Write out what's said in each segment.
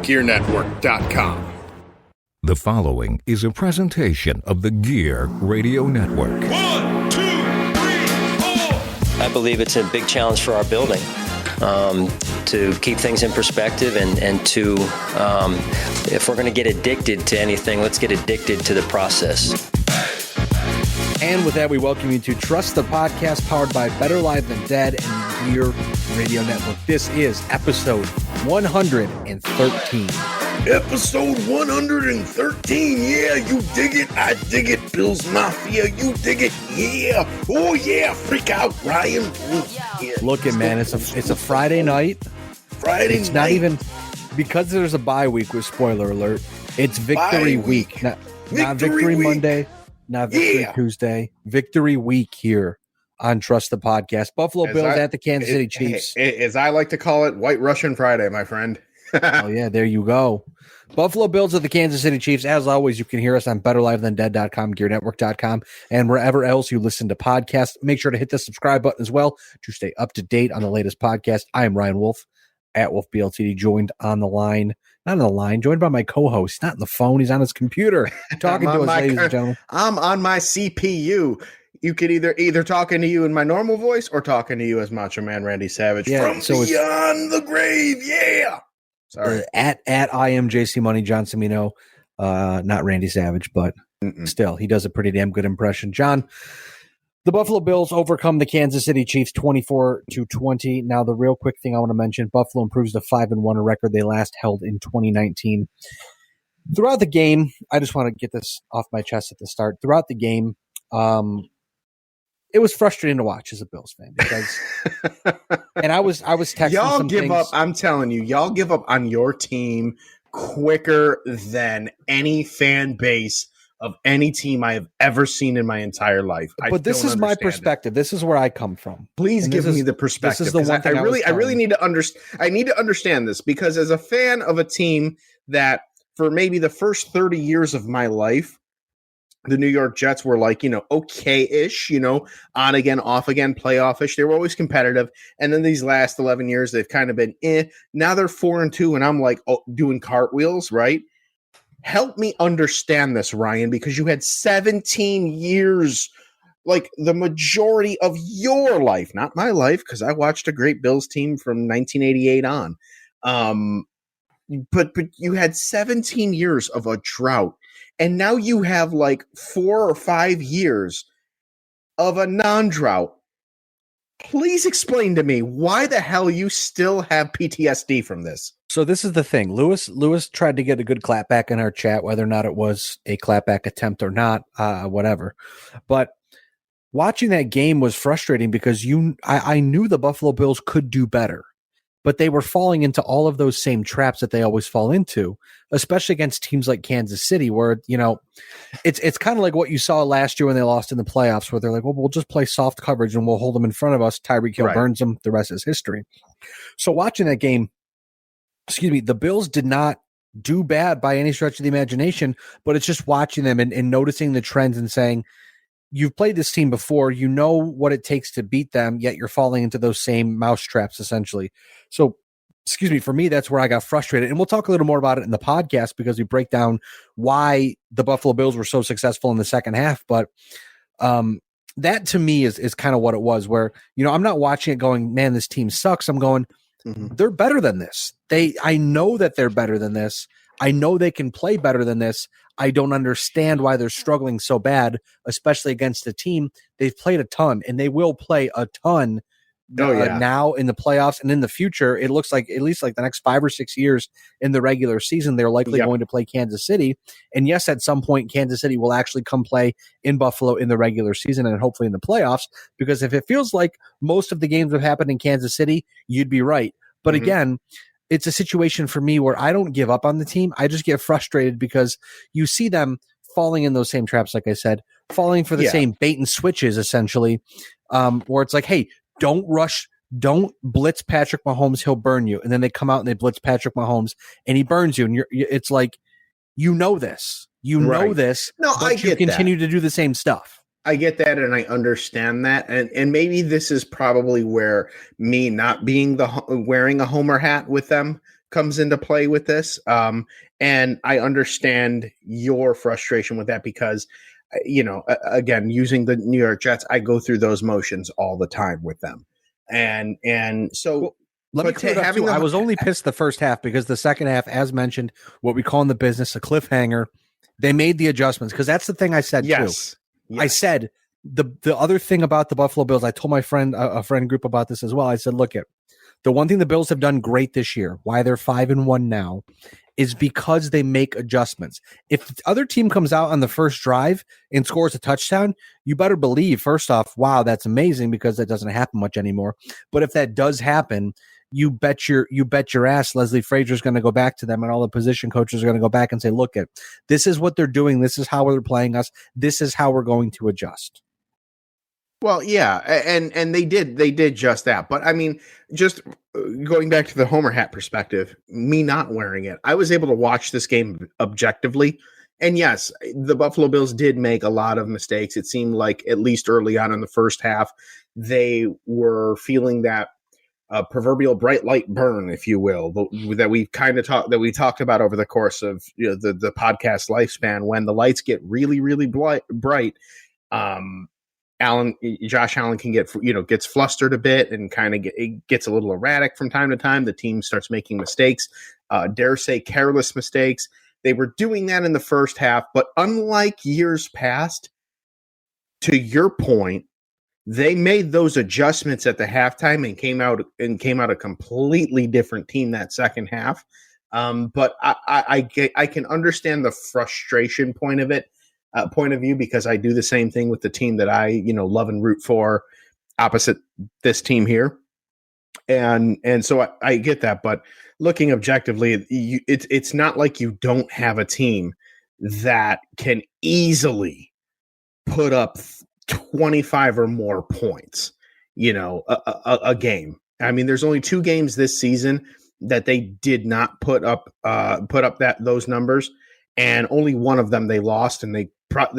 GearNetwork.com. The following is a presentation of the Gear Radio Network. 1, 2, 3, 4. I believe it's a big challenge for our building to keep things in perspective and to, if we're going to get addicted to anything, let's get addicted to the process. And with that, we welcome you to Trust the Podcast, powered by Better Live Than Dead and Gear Radio Network. This is episode 113. Episode 113, yeah, you dig it, I dig it, Bills Mafia, you dig it, yeah, oh yeah, freak out, Ryan. Yeah. Look at man, it's a Friday night. It's not even, because there's a bye week with spoiler alert, it's victory week. Not victory week. Monday, not victory Tuesday, victory week here on Trust the Podcast. Buffalo Bills at the Kansas City Chiefs. As I like to call it, White Russian Friday, my friend. Oh, yeah, there you go. Buffalo Bills at the Kansas City Chiefs. As always, you can hear us on BetterLiveThanDead.com, GearNetwork.com, and wherever else you listen to podcasts. Make sure to hit the subscribe button as well to stay up to date on the latest podcast. I am Ryan Wolfe at Wolfe BLTD, joined on the line. Not on the line, joined by my co-host. Not on the phone. He's on his computer talking to us, ladies and gentlemen. I'm on my CPU. You could either talking to you in my normal voice or talking to you as Macho Man Randy Savage from beyond the grave. Yeah. Sorry. At I am JC Money John Cimino, not Randy Savage, but still, he does a pretty damn good impression. John, the Buffalo Bills overcome the Kansas City Chiefs 24-20. Now, the real quick thing I want to mention: Buffalo improves to 5-1, a record they last held in 2019. Throughout the game, I just want to get this off my chest at the start. Throughout the game, it was frustrating to watch as a Bills fan because, and I was texting. Y'all give up. I'm telling you, y'all give up on your team quicker than any fan base of any team I have ever seen in my entire life. But this is my perspective. This is where I come from. Please give me the perspective. This is the one thing I really need to understand. I need to understand this because as a fan of a team that for maybe the first 30 years of my life, the New York Jets were like, okay-ish, on again, off again, playoff-ish. They were always competitive. And then these last 11 years, they've kind of been Now they're 4-2, and I'm like doing cartwheels, right? Help me understand this, Ryan, because you had 17 years, like the majority of your life, not my life, because I watched a great Bills team from 1988 on. But you had 17 years of a drought. And now you have like 4 or 5 years of a non-drought. Please explain to me why the hell you still have PTSD from this. So this is the thing. Lewis tried to get a good clapback in our chat, whether or not it was a clapback attempt or not, whatever. But watching that game was frustrating because I knew the Buffalo Bills could do better. But they were falling into all of those same traps that they always fall into, especially against teams like Kansas City, where, it's kind of like what you saw last year when they lost in the playoffs, where they're like, well, we'll just play soft coverage and we'll hold them in front of us. Tyreek Hill burns them. The rest is history. So watching that game, the Bills did not do bad by any stretch of the imagination, but it's just watching them and noticing the trends and saying, you've played this team before, you know what it takes to beat them, yet you're falling into those same mouse traps, essentially. So, for me, that's where I got frustrated. And we'll talk a little more about it in the podcast because we break down why the Buffalo Bills were so successful in the second half. But that, to me, is kind of what it was, where, I'm not watching it going, man, this team sucks. I'm going, they're better than this. I know that they're better than this. I know they can play better than this. I don't understand why they're struggling so bad, especially against a team. They've played a ton, and they will play a ton now in the playoffs and in the future. It looks like at least like the next 5 or 6 years in the regular season, they're likely going to play Kansas City. And yes, at some point, Kansas City will actually come play in Buffalo in the regular season and hopefully in the playoffs, because if it feels like most of the games have happened in Kansas City, you'd be right. But again, it's a situation for me where I don't give up on the team. I just get frustrated because you see them falling in those same traps, like I said, falling for the same bait and switches, essentially, where it's like, hey, don't rush, don't blitz Patrick Mahomes, he'll burn you. And then they come out and they blitz Patrick Mahomes and he burns you. And it's like, this. Know this, but you continue to do the same stuff. I get that, and I understand that, and maybe this is probably where me not being wearing a Homer hat with them comes into play with this. And I understand your frustration with that because, again, using the New York Jets, I go through those motions all the time with them. And so well, let me clear it up too. I was only pissed the first half because the second half, as mentioned, what we call in the business a cliffhanger, they made the adjustments because that's the thing I said too. Yes. I said the other thing about the Buffalo Bills, I told my friend, a friend group about this as well. I said, look, the one thing the Bills have done great this year, why they're 5-1 now, is because they make adjustments. If the other team comes out on the first drive and scores a touchdown, you better believe, first off, wow, that's amazing because that doesn't happen much anymore. But if that does happen, you bet your ass Leslie Frazier is going to go back to them and all the position coaches are going to go back and say, look, this is what they're doing. This is how they're playing us. This is how we're going to adjust. Well, yeah, and they did just that. But I mean, just going back to the Homer hat perspective, me not wearing it, I was able to watch this game objectively. And yes, the Buffalo Bills did make a lot of mistakes. It seemed like at least early on in the first half, they were feeling that proverbial bright light burn, if you will, that we talked about over the course of the podcast lifespan. When the lights get really, really bright, Josh Allen can gets flustered a bit and kind of gets a little erratic from time to time. The team starts making mistakes, dare say careless mistakes. They were doing that in the first half, but unlike years past, to your point, they made those adjustments at the halftime and came out a completely different team that second half. But I can understand the frustration point of view because I do the same thing with the team that I love and root for opposite this team here. And so I get that, but looking objectively, it's not like you don't have a team that can easily put up 25 or more points, a game. I mean, there's only 2 games this season that they did not put up those numbers, and only one of them they lost, and they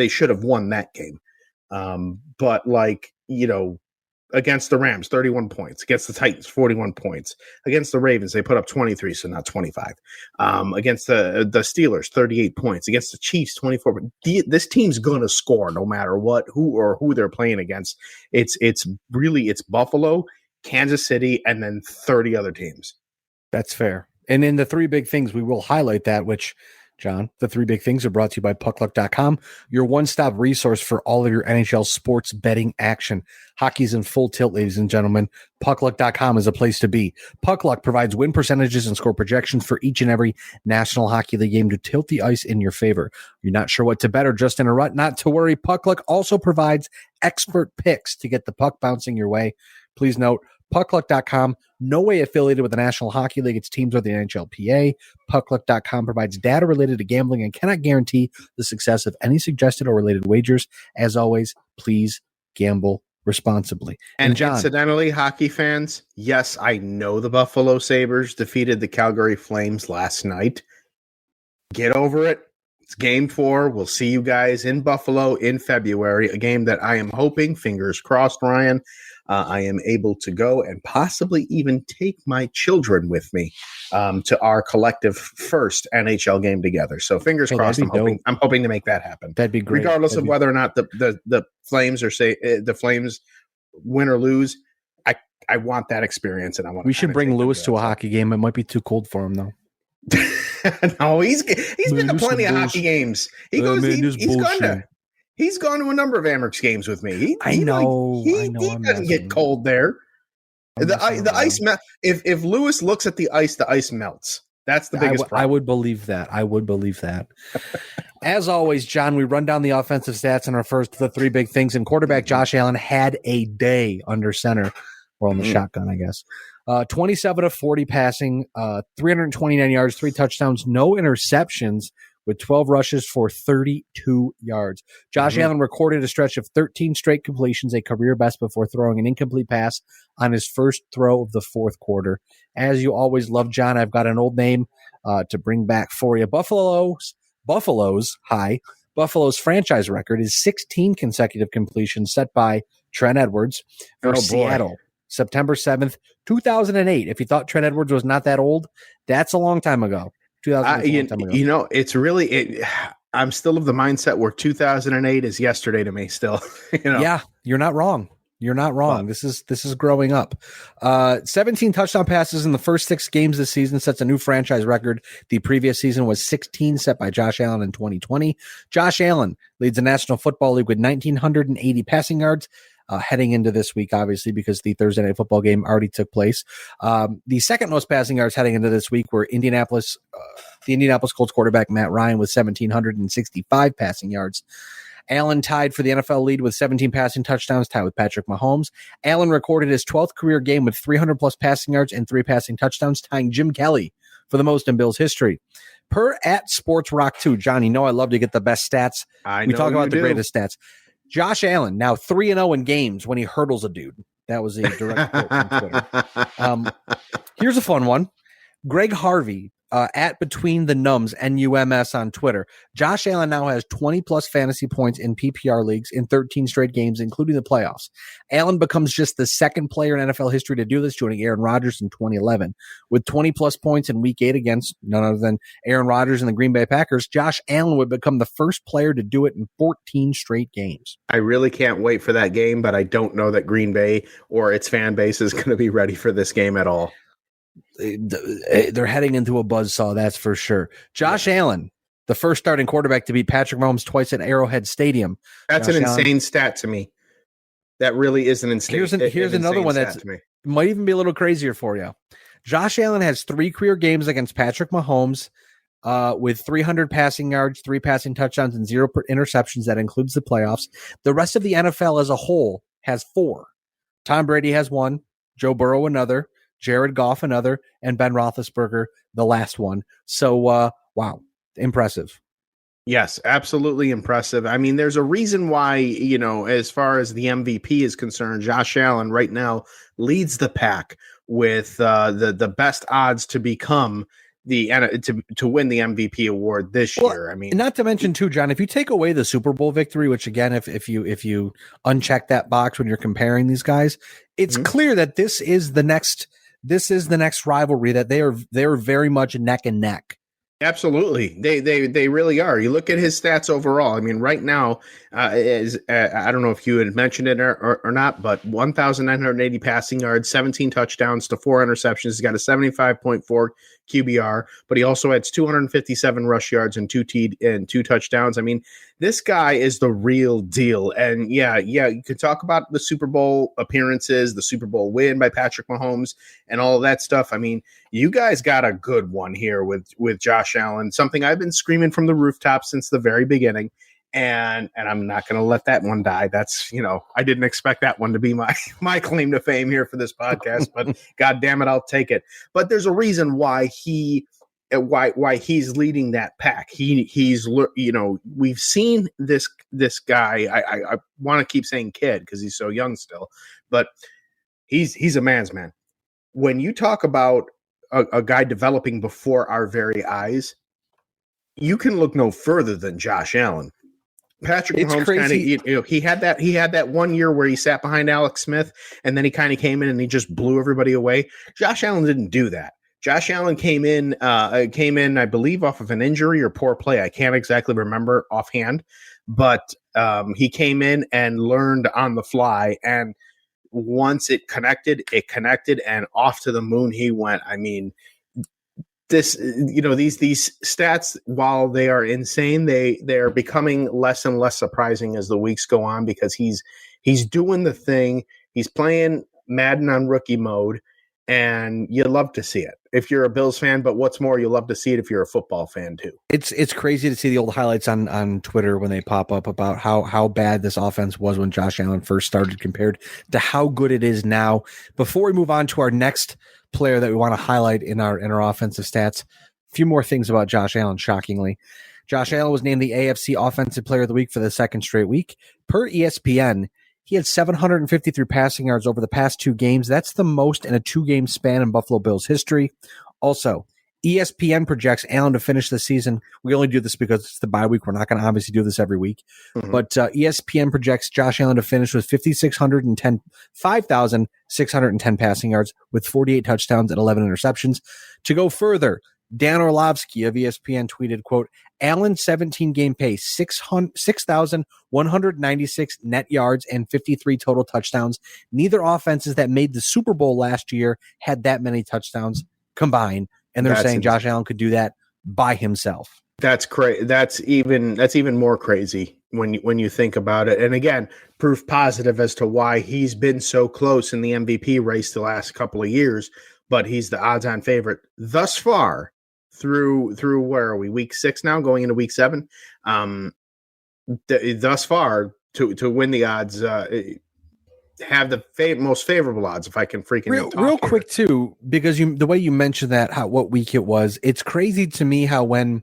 should have won that game. But against the Rams, 31 points. Against the Titans, 41 points. Against the Ravens, they put up 23, so not 25. Against the Steelers, 38 points. Against the Chiefs, 24. This team's going to score no matter who they're playing against. It's Buffalo, Kansas City, and then 30 other teams. That's fair. And in the 3 big things, we will highlight that, which, John, the 3 big things are brought to you by puckluck.com, your one-stop resource for all of your NHL sports betting action. Hockey's in full tilt, ladies and gentlemen. Puckluck.com is a place to be. Puckluck provides win percentages and score projections for each and every National Hockey League game to tilt the ice in your favor. You're not sure what to bet or just in a rut? Not to worry. Puckluck also provides expert picks to get the puck bouncing your way. Please note, puckluck.com, no way affiliated with the National Hockey League, its teams, or the NHLPA. Puckluck.com provides data related to gambling and cannot guarantee the success of any suggested or related wagers. As always, please gamble responsibly. And John, incidentally, hockey fans, yes, I know the Buffalo Sabres defeated the Calgary Flames last night. Get over it. It's game 4. We'll see you guys in Buffalo in February, a game that I am hoping, fingers crossed, Ryan, I am able to go and possibly even take my children with me to our collective first NHL game together. So fingers crossed. I'm hoping to make that happen. That'd be great. Regardless of whether or not the Flames the Flames win or lose. I want that experience, and I want. We should bring Lewis to a hockey game. It might be too cold for him though. No, he's been to plenty of hockey games. He goes. He's gone to a number of Amerks games with me. He doesn't get cold there. The ice if Lewis looks at the ice melts. That's the biggest problem. I would believe that. As always, John, we run down the offensive stats in our first of the 3 big things. And quarterback Josh Allen had a day under center, or on the shotgun, I guess. 27 of 40 passing, 329 yards, 3 touchdowns, no interceptions, with 12 rushes for 32 yards. Josh Allen recorded a stretch of 13 straight completions, a career best, before throwing an incomplete pass on his first throw of the 4th quarter. As you always love, John, I've got an old name to bring back for you. Buffalo's franchise record is 16 consecutive completions set by Trent Edwards for Seattle. September 7th, 2008. If you thought Trent Edwards was not that old, that's a long time ago. 2008. It's really I'm still of the mindset where 2008 is yesterday to me still. Yeah, you're not wrong. You're not wrong. But this is growing up. 17 touchdown passes in the first 6 games this season sets a new franchise record. The previous season was 16, set by Josh Allen in 2020. Josh Allen leads the National Football League with 1,980 passing yards. Heading into this week, obviously, because the Thursday Night Football game already took place. The second most passing yards heading into this week were the Indianapolis Colts quarterback Matt Ryan with 1,765 passing yards. Allen tied for the NFL lead with 17 passing touchdowns, tied with Patrick Mahomes. Allen recorded his 12th career game with 300-plus passing yards and 3 passing touchdowns, tying Jim Kelly for the most in Bills history. Per @SportsRock2, John, you know I love to get the best stats. We talk about the greatest stats. Josh Allen, now 3-0 in games when he hurdles a dude. That was a direct quote from Twitter. Here's a fun one. Greg Harvey, @Between the Nums, NUMS on Twitter. Josh Allen now has 20-plus fantasy points in PPR leagues in 13 straight games, including the playoffs. Allen becomes just the second player in NFL history to do this, joining Aaron Rodgers in 2011. With 20-plus points in Week 8 against none other than Aaron Rodgers and the Green Bay Packers, Josh Allen would become the first player to do it in 14 straight games. I really can't wait for that game, but I don't know that Green Bay or its fan base is going to be ready for this game at all. They're heading into a buzzsaw, that's for sure. Josh Allen, the first starting quarterback to beat Patrick Mahomes twice at Arrowhead Stadium. That's Josh an insane Allen. Stat to me. That really is an insane. Here's another one that might even be a little crazier for you. Josh Allen has 3 career games against Patrick Mahomes with 300 passing yards, 3 passing touchdowns, and 0 interceptions. That includes the playoffs. The rest of the NFL as a whole has 4. Tom Brady has 1, Joe Burrow another, Jared Goff another, and Ben Roethlisberger the last one. So, wow, impressive. Yes, absolutely impressive. I mean, there's a reason why, as far as the MVP is concerned, Josh Allen right now leads the pack with the best odds to become to win the MVP award this year. I mean, not to mention too, John, if you take away the Super Bowl victory, which again, if you uncheck that box when you're comparing these guys, it's clear that this is the next rivalry, that they are very much neck and neck. Absolutely. They really are. You look at his stats overall. I mean, right now, I don't know if you had mentioned it or not, but 1,980 passing yards, 17 touchdowns to 4 interceptions. He's got a 75.4 QBR, but he also had 257 rush yards and 2 touchdowns. I mean, this guy is the real deal. And yeah, you could talk about the Super Bowl appearances, the Super Bowl win by Patrick Mahomes, and all of that stuff. I mean, you guys got a good one here with Josh Allen, something I've been screaming from the rooftop since the very beginning. And I'm not going to let that one die. That's, I didn't expect that one to be my claim to fame here for this podcast, but God damn it, I'll take it. But there's a reason why he's leading that pack. He's we've seen this guy. I want to keep saying kid because he's so young still, but he's a man's man. When you talk about a guy developing before our very eyes, you can look no further than Josh Allen. Patrick Mahomes kind of, he had that 1 year where he sat behind Alex Smith, and then he kind of came in and he just blew everybody away. Josh Allen didn't do that. Josh Allen came in, I believe, off of an injury or poor play. I can't exactly remember offhand, but he came in and learned on the fly. And once it connected, and off to the moon he went. I mean, these stats, while they are insane, they are becoming less and less surprising as the weeks go on, because he's doing the thing. He's playing Madden on rookie mode, and you love to see it if you're a Bills fan. But what's more, you love to see it if you're a football fan too. It's crazy to see the old highlights on Twitter when they pop up about how bad this offense was when Josh Allen first started compared to how good it is now. Before we move on to our next player that we want to highlight in our offensive stats, a few more things about Josh Allen. Shockingly, Josh Allen was named the AFC Offensive Player of the Week for the second straight week. Per ESPN, he had 753 passing yards over the past 2 games. That's the most in a 2-game span in Buffalo Bills history. Also, ESPN projects Allen to finish the season. We only do this because it's the bye week. We're not going to obviously do this every week. Mm-hmm. But ESPN projects Josh Allen to finish with 5,610 passing yards with 48 touchdowns and 11 interceptions. To go further, Dan Orlovsky of ESPN tweeted, quote, Allen's 17-game pace, 6,196 net yards and 53 total touchdowns. Neither offenses that made the Super Bowl last year had that many touchdowns combined. And they're saying Josh Allen could do that by himself. That's crazy. That's even more crazy when you think about it. And again, proof positive as to why he's been so close in the MVP race the last couple of years, but he's the odds-on favorite thus far through where are we? Week 6 now, going into week 7. Thus far to win the odds. Have the most favorable odds, if I can freaking real quick too, because the way you mentioned that, what week it was, it's crazy to me how and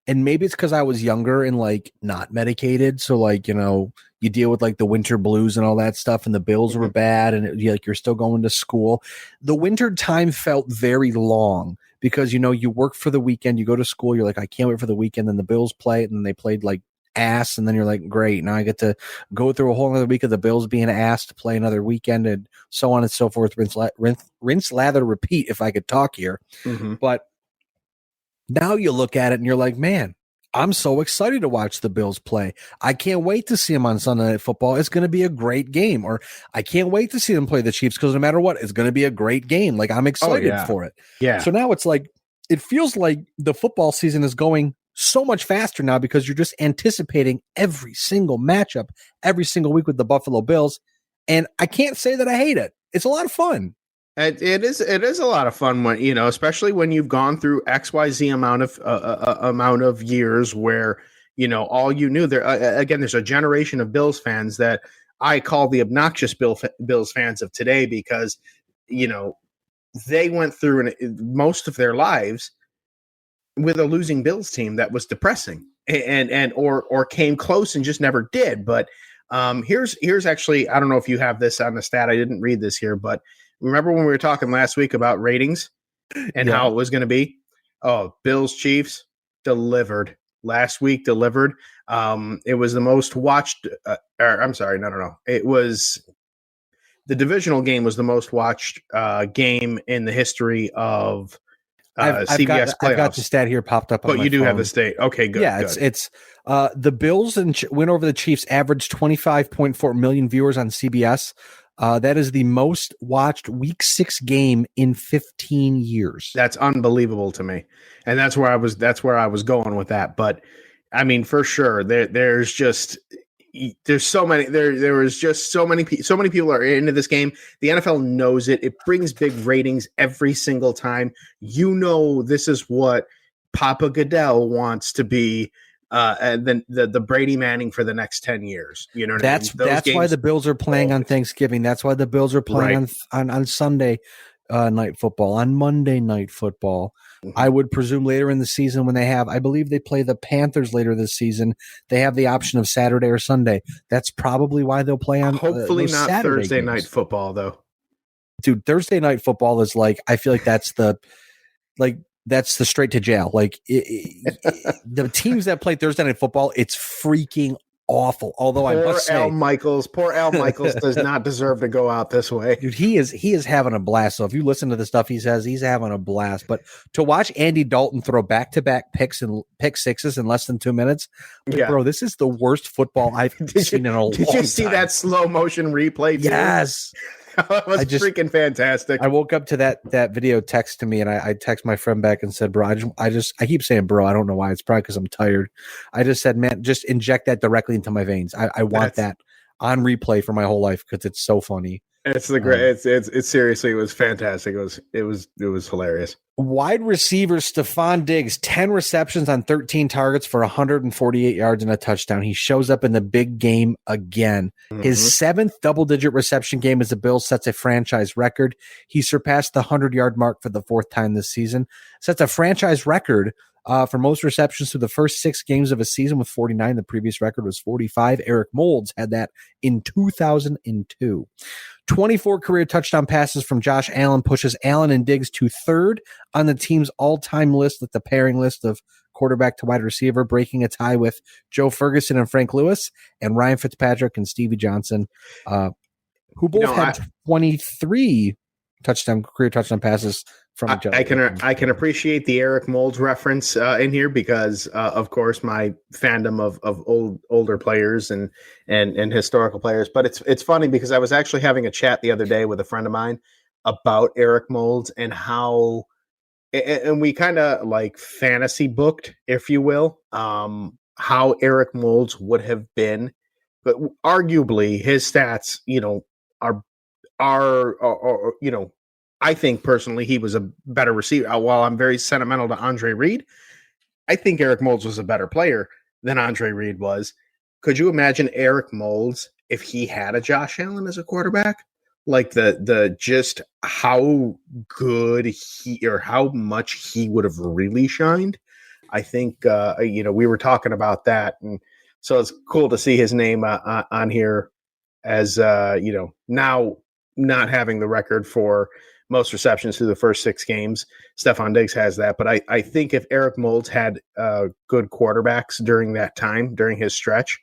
maybe it's because I was younger and like not medicated, so like, you know, you deal with like the winter blues and all that stuff, and the Bills were bad, and you're still going to school. The winter time felt very long because, you know, you work for the weekend, you go to school, you're like, I can't wait for the weekend, then the Bills play it, and they played like ass, and then you're like, great, now I get to go through a whole other week of the Bills being asked to play another weekend, and so on and so forth. Rinse, lather, repeat, if I could talk here. Mm-hmm. But now you look at it and you're like, man, I'm so excited to watch the Bills play. I can't wait to see them on Sunday Night Football. It's going to be a great game. Or I can't wait to see them play the Chiefs, because no matter what, it's going to be a great game. Like, I'm excited for it. Yeah. So now it's like, it feels like the football season is going so much faster now because you're just anticipating every single matchup every single week with the Buffalo Bills. And I can't say that I hate it. It's a lot of fun. It is a lot of fun when, you know, especially when you've gone through XYZ amount of years where, you know, all you knew there, again, there's a generation of Bills fans that I call the obnoxious Bills fans of today, because, you know, they went through most of their lives with a losing Bills team that was depressing or came close and just never did. But here's actually, I don't know if you have this on the stat. I didn't read this here, but remember when we were talking last week about ratings and how it was going to be? Oh, Bills Chiefs delivered last week. Delivered. It was the most watched. I'm sorry, no. It was the divisional game was the most watched game in the history of CBS playoffs. I've got the stat here popped up on but my you do phone. have the state. Okay, good. Yeah, good. it's the Bills and win over the Chiefs averaged 25.4 million viewers on CBS. That is the most watched Week 6 game in 15 years. That's unbelievable to me, and that's where I was going with that. But I mean, for sure, there's so many people are into this game. The NFL knows it. It brings big ratings every single time. You know, this is what Papa Goodell wants to be. And then the Brady Manning for the next 10 years. You know what I mean? That's why the Bills are playing on Thanksgiving. That's why the Bills are playing on Sunday night football, on Monday night football. Mm-hmm. I would presume later in the season when I believe they play the Panthers later this season, they have the option of Saturday or Sunday. That's probably why they'll play on hopefully not Saturday Thursday games. Night football, though. Dude, Thursday night football is like, I feel like that's the straight to jail. Like the teams that play Thursday night football, it's freaking awful. Although I must say, poor Al Michaels does not deserve to go out this way. Dude, he is having a blast. So if you listen to the stuff he says, he's having a blast. But to watch Andy Dalton throw back-to-back pick sixes in less than 2 minutes, bro, this is the worst football I've seen in a long time. Did you see that slow motion replay? Yes. That was freaking fantastic. I woke up to that video text to me, and I text my friend back and said, bro, I keep saying bro. I don't know why. It's probably because I'm tired. I just said, man, just inject that directly into my veins. I want that on replay for my whole life because it's so funny. It's the great. It's seriously, it was fantastic. It was hilarious. Wide receiver Stephon Diggs, 10 receptions on 13 targets for 148 yards and a touchdown. He shows up in the big game again. Mm-hmm. His 7th double-digit reception game as the Bills sets a franchise record. He surpassed the 100-yard mark for the 4th time this season. Sets a franchise record For most receptions through the first 6 games of a season with 49. The previous record was 45. Eric Moulds had that in 2002. 24 career touchdown passes from Josh Allen pushes Allen and Diggs to 3rd on the team's all-time list, with the pairing list of quarterback to wide receiver, breaking a tie with Joe Ferguson and Frank Lewis, and Ryan Fitzpatrick and Stevie Johnson, who both had 23 career touchdown passes from each other. I can appreciate the Eric Moulds reference in here because, of course, my fandom of older players and historical players. But it's funny because I was actually having a chat the other day with a friend of mine about Eric Moulds and how, and we kind of like fantasy booked, if you will, how Eric Moulds would have been, but arguably his stats, are I think personally he was a better receiver. While I'm very sentimental to Andre Reed, I think Eric Moulds was a better player than Andre Reed was. Could you imagine Eric Moulds if he had a Josh Allen as a quarterback? Like the just how good he or how much he would have really shined. I think we were talking about that, and so it's cool to see his name on here as now not having the record for most receptions through the first 6 games. Stephon Diggs has that, but I think if Eric Moulds had good quarterbacks during that time, during his stretch,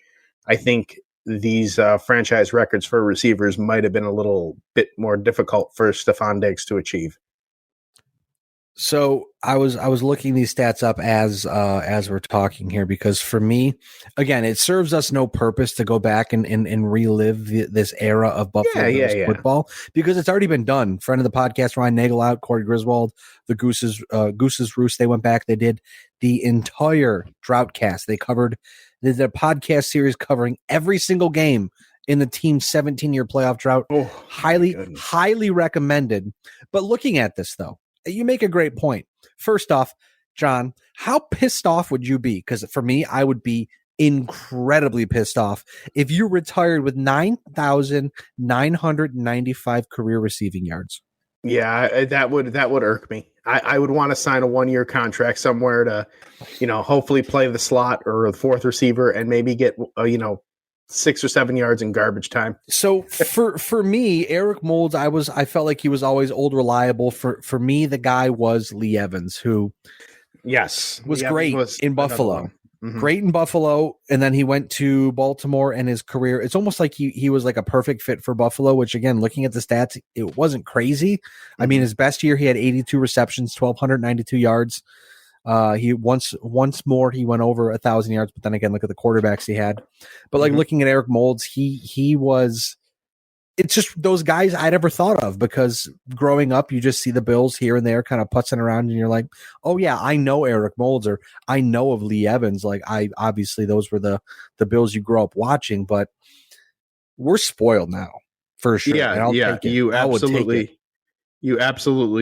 I think these franchise records for receivers might have been a little bit more difficult for Stephon Diggs to achieve. So I was looking these stats up as we're talking here, because for me, again, it serves us no purpose to go back and relive this era of Buffalo Bills football, because it's already been done. Friend of the podcast, Ryan Nagelout, Corey Griswold, the Goose's Roost, they went back. They did the entire Droughtcast. They covered the podcast series covering every single game in the team's 17-year playoff drought. Highly recommended. But looking at this, though, you make a great point. First off, John, how pissed off would you be? Because for me, I would be incredibly pissed off if you retired with 9,995 career receiving yards. Yeah, that would irk me. I would want to sign a 1-year contract somewhere to, hopefully play the slot or the 4th receiver and maybe get, 6 or 7 yards in garbage time. So for me, Eric Moulds, I felt like he was always old reliable. For me, the guy was Lee Evans, who was great in Buffalo. Mm-hmm. Great in Buffalo, and then he went to Baltimore, and his career, it's almost like he was like a perfect fit for Buffalo, which again, looking at the stats, it wasn't crazy. Mm-hmm. I mean, his best year, he had 82 receptions, 1,292 yards. He once more he went over 1,000 yards, but then again, look at the quarterbacks he had. But like looking at Eric Moulds, he was. It's just those guys I never thought of, because growing up, you just see the Bills here and there kind of putzing around, and you're like, oh yeah, I know Eric Moulds, or I know of Lee Evans. Like obviously those were the Bills you grew up watching, but we're spoiled now for sure. Yeah, you absolutely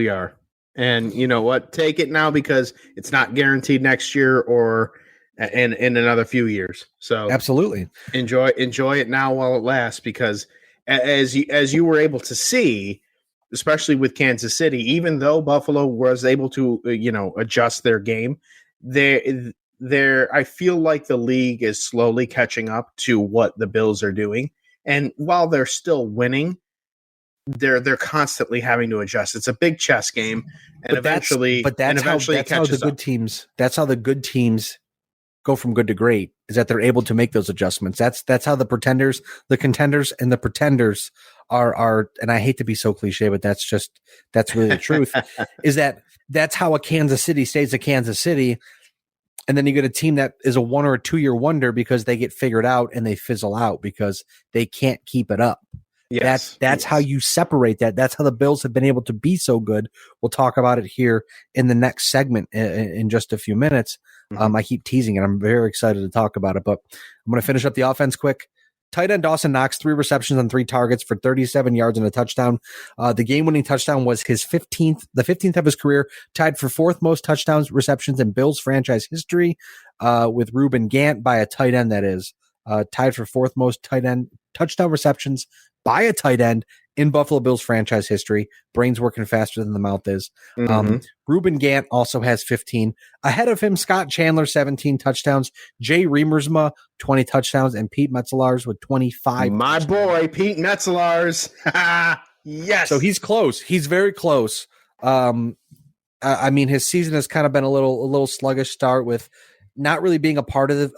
are. And you know what? Take it now, because it's not guaranteed next year or in another few years. So absolutely enjoy it now while it lasts, because as you were able to see, especially with Kansas City, even though Buffalo was able to adjust their game, I feel like the league is slowly catching up to what the Bills are doing, and while they're still winning, they're constantly having to adjust. It's a big chess game, and eventually how the good teams go from good to great, is that they're able to make those adjustments. That's how the contenders, and the pretenders are. And I hate to be so cliche, but that's really the truth. Is that's how a Kansas City stays a Kansas City, and then you get a team that is a 1 or a 2 year wonder because they get figured out and they fizzle out because they can't keep it up. That's how you separate that. That's how the Bills have been able to be so good. We'll talk about it here in the next segment in just a few minutes. I keep teasing it. I'm very excited to talk about it, but I'm going to finish up the offense quick. Tight end Dawson Knox, 3 receptions on 3 targets for 37 yards and a touchdown. The game-winning touchdown was his 15th, the 15th of his career, tied for 4th most touchdowns receptions in Bills franchise history, with Reuben Gant by a tight end. That is tied for 4th most tight end touchdown receptions by a tight end in Buffalo Bills franchise history. Brain's working faster than the mouth is. Reuben Gant also has 15. Ahead of him, Scott Chandler, 17 touchdowns. Jay Remersma, 20 touchdowns. And Pete Metzelaars with 25 My touchdowns. boy, Pete Metzelaars. Yes. So he's close. He's very close. I mean, his season has kind of been a little sluggish start with not really being a part of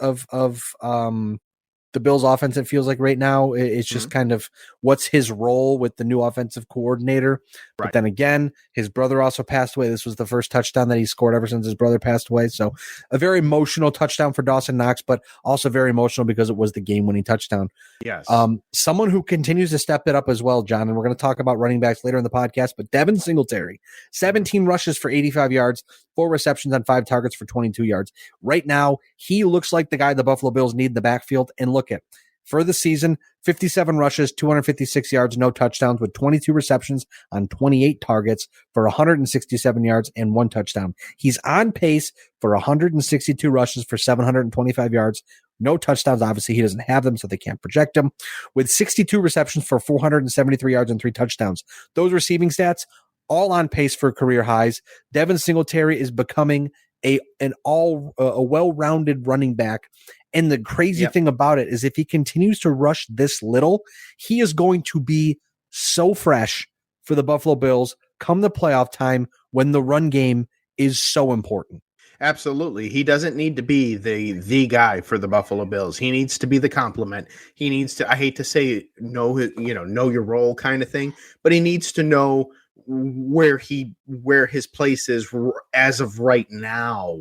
the Bills offense. It feels like right now it's just kind of what's his role with the new offensive coordinator. Right. But then again, his brother also passed away. This was the first touchdown that he scored ever since his brother passed away. So a very emotional touchdown for Dawson Knox, but also very emotional because it was the game-winning touchdown. Yes. Someone who continues to step it up as well, John, and we're going to talk about running backs later in the podcast, but Devin Singletary, 17 rushes for 85 yards, 4 receptions on 5 targets for 22 yards. Right now, he looks like the guy the Buffalo Bills need in the backfield. And look at, for the season, 57 rushes, 256 yards, no touchdowns, with 22 receptions on 28 targets for 167 yards and 1 touchdown. He's on pace for 162 rushes for 725 yards. No touchdowns. Obviously, he doesn't have them, so they can't project him. With 62 receptions for 473 yards and 3 touchdowns. Those receiving stats, all on pace for career highs. Devin Singletary is becoming a well-rounded running back. And the crazy thing about it is if he continues to rush this little, he is going to be so fresh for the Buffalo Bills come the playoff time when the run game is so important. Absolutely. He doesn't need to be the guy for the Buffalo Bills. He needs to be the complement. He needs to, I hate to say know your role kind of thing, but he needs to know where his place is as of right now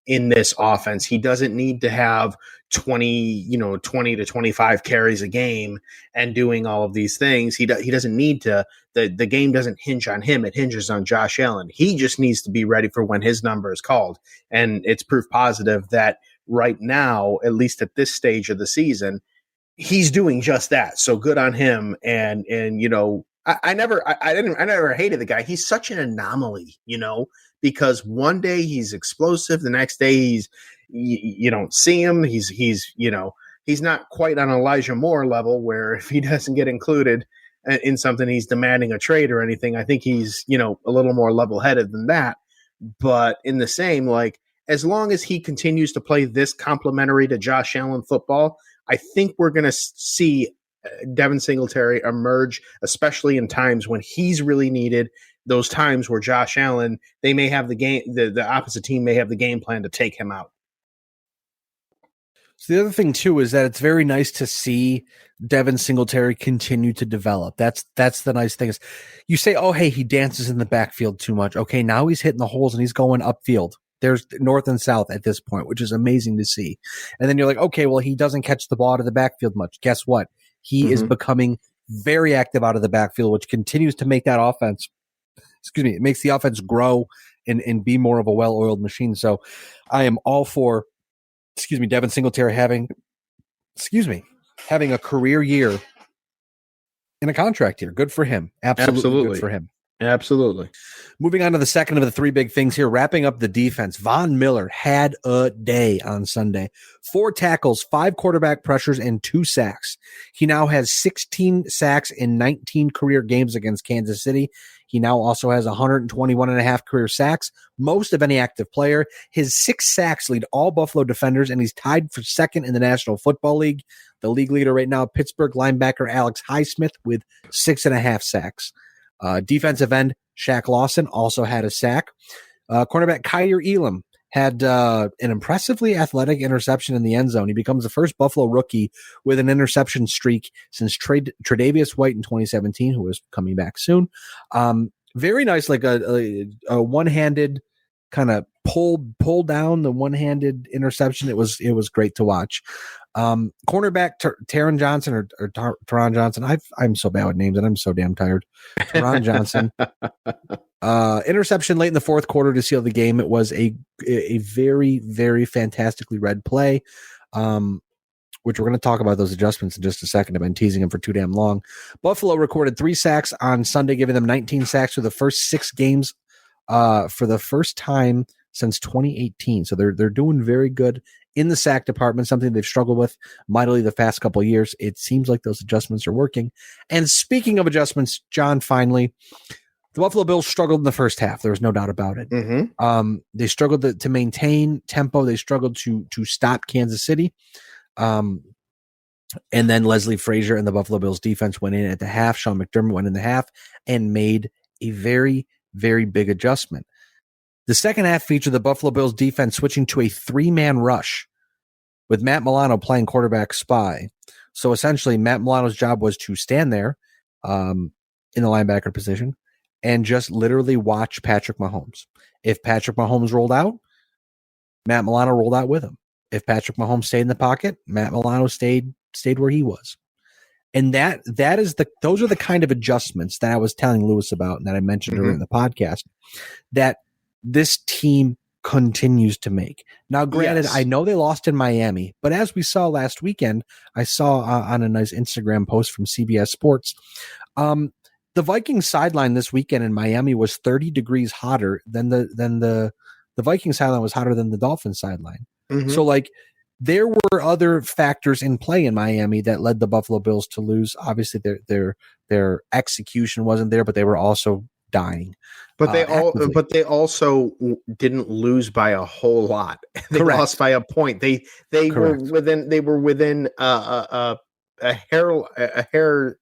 in this offense. He doesn't need to have 20 to 25 carries a game and doing all of these things. He doesn't need to. The game doesn't hinge on him. It hinges on Josh Allen. He just needs to be ready for when his number is called. And it's proof positive that right now, at least at this stage of the season, he's doing just that. So good on him. And I never hated the guy. He's such an anomaly, because one day he's explosive. The next day you don't see him. He's not quite on Elijah Moore level where if he doesn't get included in something, he's demanding a trade or anything. I think he's, a little more level headed than that. But in the same, as long as he continues to play this complementary to Josh Allen football, I think we're going to see Devin Singletary emerge, especially in times when he's really needed. Those times where Josh Allen, they may have the opposite team may have the game plan to take him out. So the other thing too is that it's very nice to see Devin Singletary continue to develop. That's the nice thing is you say, oh, hey, he dances in the backfield too much. Okay, now he's hitting the holes and he's going upfield. There's north and south at this point, which is amazing to see. And then you're like, okay, well, he doesn't catch the ball out of the backfield much. Guess what? He is becoming very active out of the backfield, which continues to make that offense, it makes the offense grow and be more of a well-oiled machine. So I am all for, Devin Singletary having a career year in a contract year. Good for him. Absolutely. Good for him. Absolutely. Moving on to the second of the 3 big things here, wrapping up the defense. Von Miller had a day on Sunday. 4 tackles, 5 quarterback pressures, and 2 sacks. He now has 16 sacks in 19 career games against Kansas City. He now also has 121.5 career sacks, most of any active player. His 6 sacks lead all Buffalo defenders, and he's tied for second in the National Football League. The league leader right now, Pittsburgh linebacker Alex Highsmith with 6.5 sacks. Defensive end Shaq Lawson also had a sack. Cornerback Kyer Elam had an impressively athletic interception in the end zone. He becomes the first Buffalo rookie with an interception streak since Tre'Davious White in 2017, who is coming back soon. Very nice, like a one-handed kind of pull down the one-handed interception. It was great to watch. Cornerback Taron Johnson or Taron Johnson. I'm so bad with names and I'm so damn tired. Taron Johnson. Interception late in the fourth quarter to seal the game. It was a very, very fantastically read play, which we're going to talk about those adjustments in just a second. I've been teasing him for too damn long. Buffalo recorded 3 sacks on Sunday, giving them 19 sacks for the first 6 games for the first time since 2018. So they're doing very good in the sack department, something they've struggled with mightily the past couple of years. It seems like those adjustments are working. And speaking of adjustments, John, finally, the Buffalo Bills struggled in the first half. There was no doubt about it. Mm-hmm. They struggled to maintain tempo. They struggled to stop Kansas City. And then Leslie Frazier and the Buffalo Bills defense went in at the half. Sean McDermott went in the half and made a very, very big adjustment. The second half featured the Buffalo Bills defense switching to a 3-man rush with Matt Milano playing quarterback spy. So essentially, Matt Milano's job was to stand there in the linebacker position and just literally watch Patrick Mahomes. If Patrick Mahomes rolled out, Matt Milano rolled out with him. If Patrick Mahomes stayed in the pocket, Matt Milano stayed where he was. And those are the kind of adjustments that I was telling Lewis about and that I mentioned earlier in the podcast that this team continues to make. Now, granted, I know they lost in Miami, but as we saw last weekend, I saw on a nice Instagram post from CBS Sports, the Vikings sideline this weekend in Miami was 30 degrees hotter than the Vikings sideline was hotter than the Dolphins sideline. So like there were other factors in play in Miami that led the Buffalo Bills to lose. Obviously their execution wasn't there, but they were also dying. But they also didn't lose by a whole lot. They lost by a point. They were within a hair.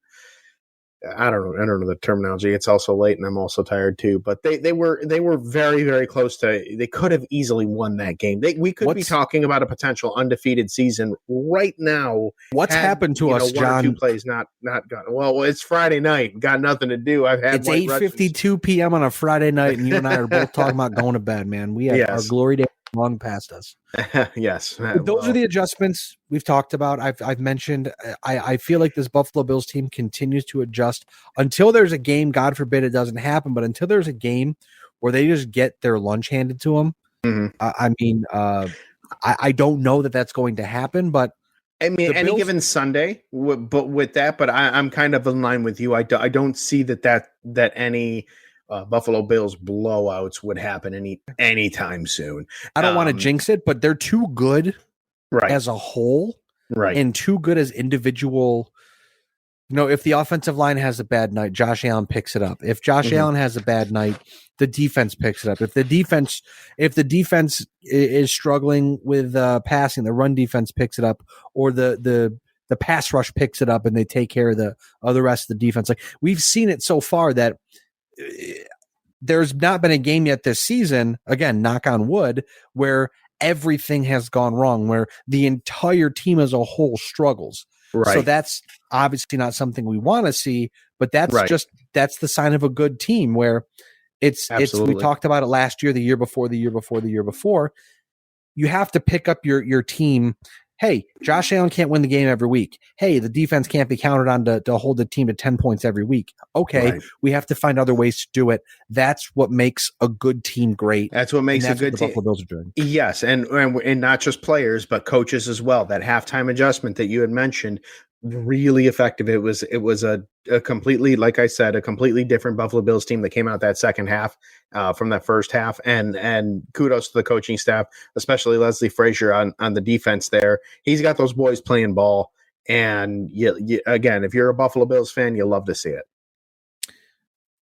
I don't know the terminology. It's also late and I'm also tired too, but they were very, very close to, they could have easily won that game. We could be talking about a potential undefeated season right now. What's happened to us, one John? Or two plays not gone. Well, it's Friday night. Got nothing to do. It's 8:52 p.m. on a Friday night and you and I are both talking about going to bed, man. We have our glory days long past us. Yes. Those are the adjustments we've talked about. I've mentioned, I feel like this Buffalo Bills team continues to adjust until there's a game. God forbid it doesn't happen, but until there's a game where they just get their lunch handed to them. I don't know that that's going to happen, but I mean, any given Sunday, but I'm kind of in line with you. I don't see that any Buffalo Bills blowouts would happen anytime soon. I don't want to jinx it, but they're too good as a whole, and too good as individual. If the offensive line has a bad night, Josh Allen picks it up. If Josh Allen has a bad night, the defense picks it up. If the defense is struggling with passing, the run defense picks it up, or the pass rush picks it up, and they take care of the rest of the defense. Like we've seen it so far that there's not been a game yet this season, again, knock on wood, where everything has gone wrong, where the entire team as a whole struggles. So that's obviously not something we want to see, but that's that's the sign of a good team where it's we talked about it last year, the year before. You have to pick up your team. Hey, Josh Allen can't win the game every week. Hey, the defense can't be counted on to hold the team to 10 points every week. Okay, we have to find other ways to do it. That's what makes a good team great. That's what makes a good team. Buffalo Bills are doing. Yes, and not just players, but coaches as well. That halftime adjustment that you had mentioned, really effective. It was a completely, like I said, a completely different Buffalo Bills team that came out that second half from that first half, and kudos to the coaching staff, especially Leslie Frazier on the defense there. He's got those boys playing ball, and again, if you're a Buffalo Bills fan, you love to see it.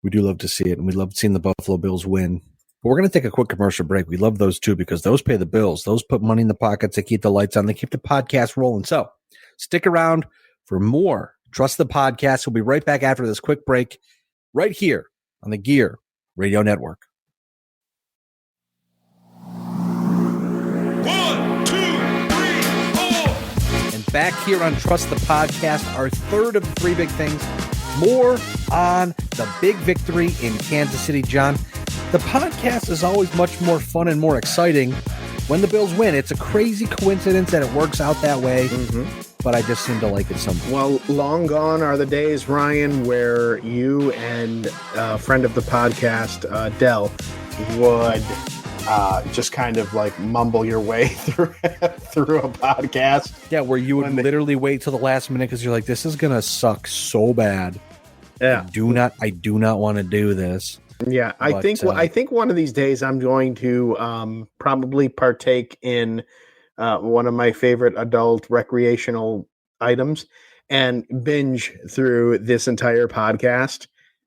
We do love to see it, and we love seeing the Buffalo Bills win. But we're going to take a quick commercial break. We love those too because those pay the bills. Those put money in the pockets. They keep the lights on. They keep the podcast rolling. So stick around for more Trust the Podcast. We'll be right back after this quick break right here on the Gear Radio Network. 1, 2, 3, 4. And back here on Trust the Podcast, our third of the three big things. More on the big victory in Kansas City, John. The podcast is always much more fun and more exciting when the Bills win. It's a crazy coincidence that it works out that way, but I just seem to like it somehow. Well, long gone are the days, Ryan, where you and a friend of the podcast, Dell, would just kind of like mumble your way through a podcast. Yeah, where you would literally wait till the last minute because you're like, this is going to suck so bad. Yeah. I do not want to do this. Yeah, I think one of these days I'm going to probably partake in one of my favorite adult recreational items and binge through this entire podcast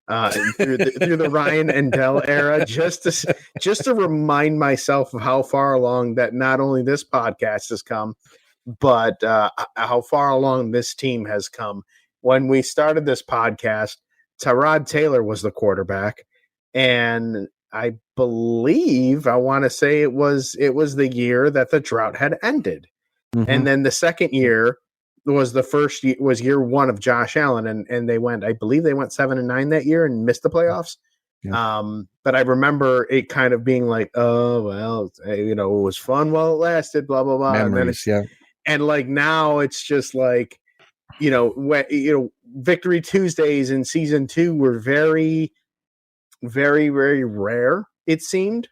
through the Ryan and Dell era, just to remind myself of how far along that not only this podcast has come, but how far along this team has come. When we started this podcast, Tyrod Taylor was the quarterback, and I believe I want to say it was the year that the drought had ended. Mm-hmm. And then the second year was year one of Josh Allen, and they went 7-9 that year and missed the playoffs. Yeah. But I remember it kind of being like, oh well, it was fun while it lasted, blah blah blah. Memories, and then and like now it's just like, Victory Tuesdays in season 2 were very, very, very rare, it seemed.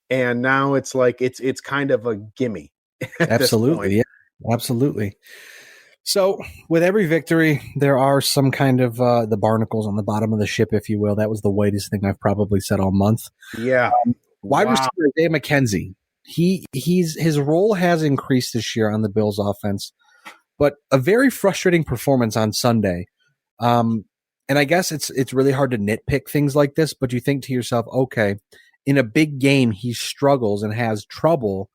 And now it's like it's kind of a gimme. Absolutely. Yeah, absolutely. So with every victory, there are some kind of the barnacles on the bottom of the ship, if you will. That was the whitest thing I've probably said all month. Yeah. Wide receiver Isaiah McKenzie. His role has increased this year on the Bills offense, but a very frustrating performance on Sunday. And I guess it's really hard to nitpick things like this, but you think to yourself, okay, in a big game, he struggles and has trouble.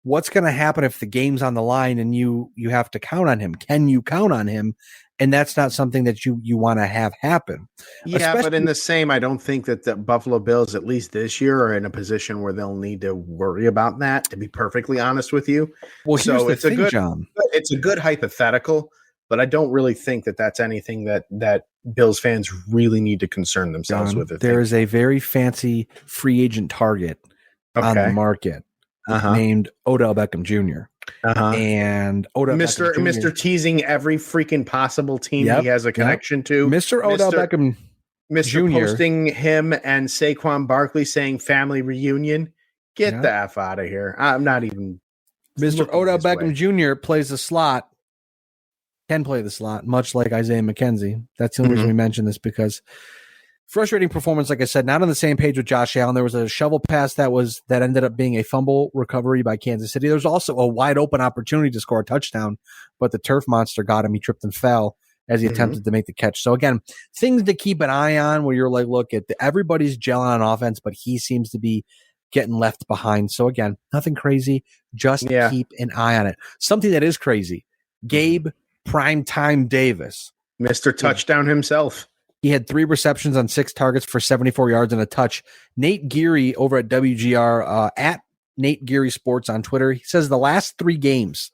What's going to happen if the game's on the line and you have to count on him? Can you count on him? And that's not something that you want to have happen. Yeah, but in the same, I don't think that the Buffalo Bills, at least this year, are in a position where they'll need to worry about that, to be perfectly honest with you. Well, so here's the thing, John. It's a good hypothetical, but I don't really think that that's anything that Bills fans really need to concern themselves with. There is a very fancy free agent target on the market named Odell Beckham Jr. And Odell Mr. teasing every freaking possible team he has a connection to. Mr. Odell Beckham Mr. Jr. posting him and Saquon Barkley saying family reunion. Get the F out of here. I'm not even. Mr. Odell Beckham Jr. plays the slot. Can play the slot, much like Isaiah McKenzie. That's the only reason we mention this, because frustrating performance, like I said, not on the same page with Josh Allen. There was a shovel pass that ended up being a fumble recovery by Kansas City. There was also a wide open opportunity to score a touchdown, but the turf monster got him. He tripped and fell as he attempted to make the catch. So again, things to keep an eye on where you're like, look, everybody's gelling on offense, but he seems to be getting left behind. So again, nothing crazy. Just keep an eye on it. Something that is crazy. Gabe Primetime Davis. Mr. Touchdown himself. He had 3 receptions on 6 targets for 74 yards and a touch. Nate Geary over at WGR, at Nate Geary Sports on Twitter, he says the last 3 games,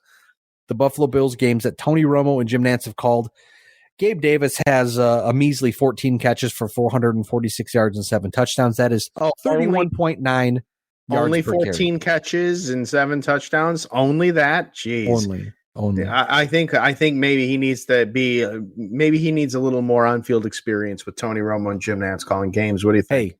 the Buffalo Bills games that Tony Romo and Jim Nantz have called, Gabe Davis has a measly 14 catches for 446 yards and 7 touchdowns. That is 31.9 yards only per 14 carry. Catches and 7 touchdowns. Only that? Jeez. Only. I think maybe he needs to be maybe he needs a little more on-field experience with Tony Romo and Jim Nantz calling games. What do you think? Hey,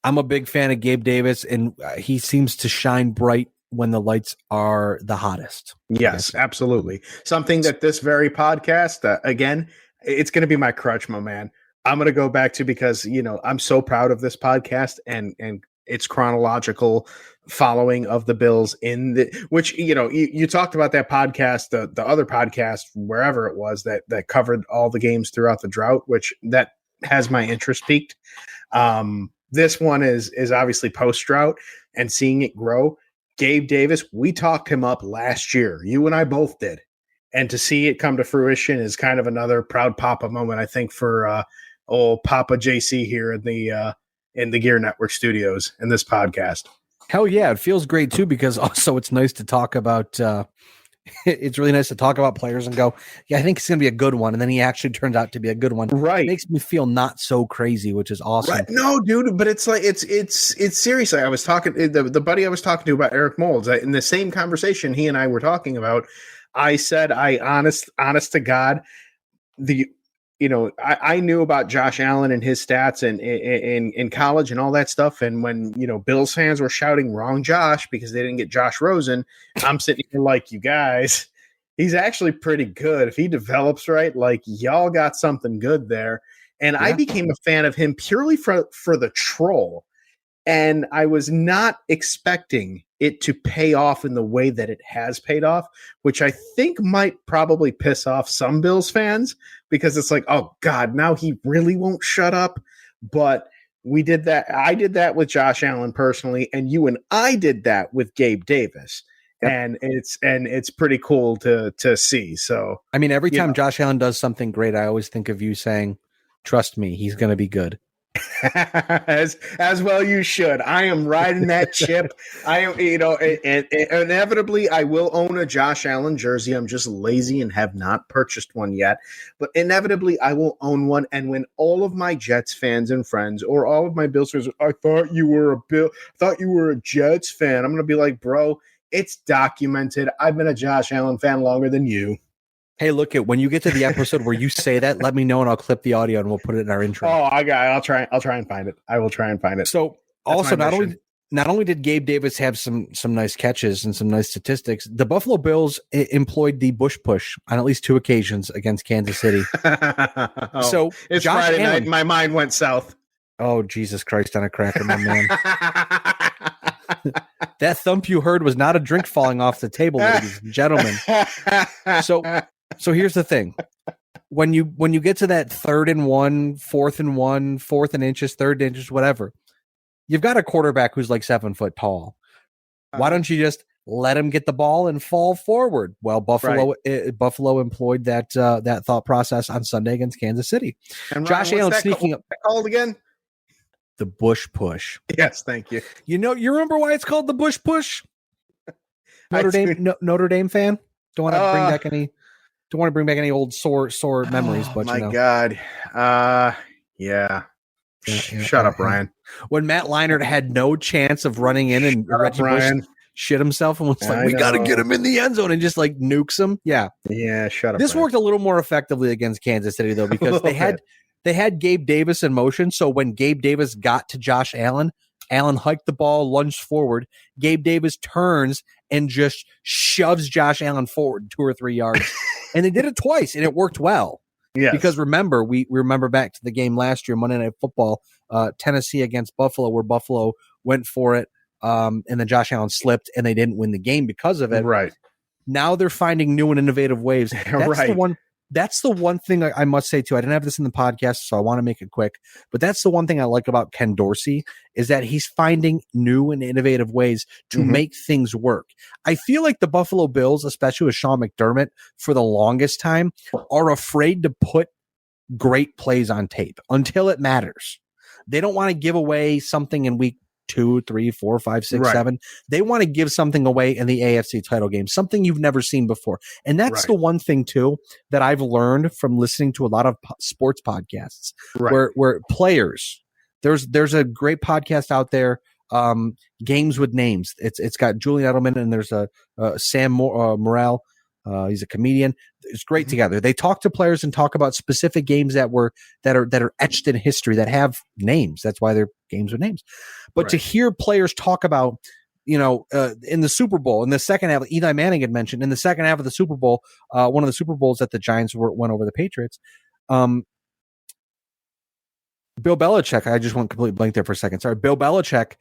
I'm a big fan of Gabe Davis, and he seems to shine bright when the lights are the hottest. Yes, absolutely. Something that this very podcast, again, it's going to be my crutch, my man. I'm going to go back to, because I'm so proud of this podcast and its chronological following of the Bills which you talked about that podcast, the other podcast, wherever it was that covered all the games throughout the drought, which that has my interest peaked. This one is obviously post drought and seeing it grow. Gabe Davis, we talked him up last year. You and I both did. And to see it come to fruition is kind of another proud Papa moment, I think, for old Papa JC here in the Gear Network studios in this podcast. Hell yeah, it feels great too, because also it's nice to talk about it's really nice to talk about players and go, yeah, I think it's going to be a good one, and then he actually turns out to be a good one. Right. It makes me feel not so crazy, which is awesome. Right. No, dude, but it's like it's seriously. I was talking the buddy I was talking to about Eric Moulds in the same conversation he and I were talking about. I said, honest to God, I knew about Josh Allen and his stats in college and all that stuff. And when, Bills fans were shouting wrong Josh because they didn't get Josh Rosen, I'm sitting here like, you guys, he's actually pretty good. If he develops right, like, y'all got something good there. And I became a fan of him purely for the troll. And I was not expecting it to pay off in the way that it has paid off, which I think might probably piss off some Bills fans, because it's like, oh God, now he really won't shut up. But we did that. I did that with Josh Allen personally, and you and I did that with Gabe Davis. Yep. And it's pretty cool to see. So I mean, every time Josh Allen does something great, I always think of you saying, "Trust me, he's going to be good." as well you should. I am riding that chip. I am, and inevitably I will own a Josh Allen jersey. I'm just lazy and have not purchased one yet, but inevitably I will own one. And when all of my Jets fans and friends, or all of my Bills fans, I thought you were a Jets fan, I'm going to be like, bro, it's documented. I've been a Josh Allen fan longer than you. Hey, look at when you get to the episode where you say that, let me know and I'll clip the audio and we'll put it in our intro. Oh, I'll try and find it. I will try and find it. So that's also not only did Gabe Davis have some nice catches and some nice statistics, the Buffalo Bills employed the Bush push on at least 2 occasions against Kansas City. So it's Josh Friday Allen, night. My mind went south. Oh, Jesus Christ on a cracker, my man. That thump you heard was not a drink falling off the table, ladies and gentlemen. So here's the thing. When you get to that 3rd and 1, 4th and 1, 4th and inches, 3rd inches, whatever, you've got a quarterback who's like 7 foot tall. Why don't you just let him get the ball and fall forward? Well, Buffalo employed that thought process on Sunday against Kansas City. And Josh Ryan, Allen sneaking up. Called again? The Bush push. Yes, thank you. You remember why it's called the Bush push? Notre Dame fan? Don't want to bring back any old sore memories, but my God. Yeah. Shut up, Ryan. When Matt Leinart had no chance of running in and Reggie Bush shit himself and was like, we got to get him in the end zone and just like nukes him. Yeah. Yeah. Shut up. This worked a little more effectively against Kansas City though, because they had Gabe Davis in motion. So when Gabe Davis got to Josh Allen, Allen hiked the ball, lunged forward. Gabe Davis turns and just shoves Josh Allen forward 2 or 3 yards. And they did it twice, and it worked well. Yeah. Because remember, we remember back to the game last year, Monday Night Football, Tennessee against Buffalo, where Buffalo went for it, and then Josh Allen slipped, and they didn't win the game because of it. Right. Now they're finding new and innovative ways. That's the one thing I must say too. I didn't have this in the podcast, so I want to make it quick. But that's the one thing I like about Ken Dorsey is that he's finding new and innovative ways to make things work. I feel like the Buffalo Bills, especially with Sean McDermott, for the longest time, are afraid to put great plays on tape until it matters. They don't want to give away something in week 2, 3, 4, 5, 6, 7. They want to give something away in the AFC title game, something you've never seen before. And that's the one thing too that I've learned from listening to a lot of sports podcasts where players, there's a great podcast out there, Games with Names. It's got Julian Edelman and there's a Sam Morrell. He's a comedian. It's great together. They talk to players and talk about specific games that are etched in history that have names. That's why they're Games with Names. But to hear players talk about, in the Super Bowl, in the second half, Eli Manning had mentioned in the second half of the Super Bowl, one of the Super Bowls that the Giants went over the Patriots. Bill Belichick, I just went completely blank there for a second. Sorry. Bill Belichick,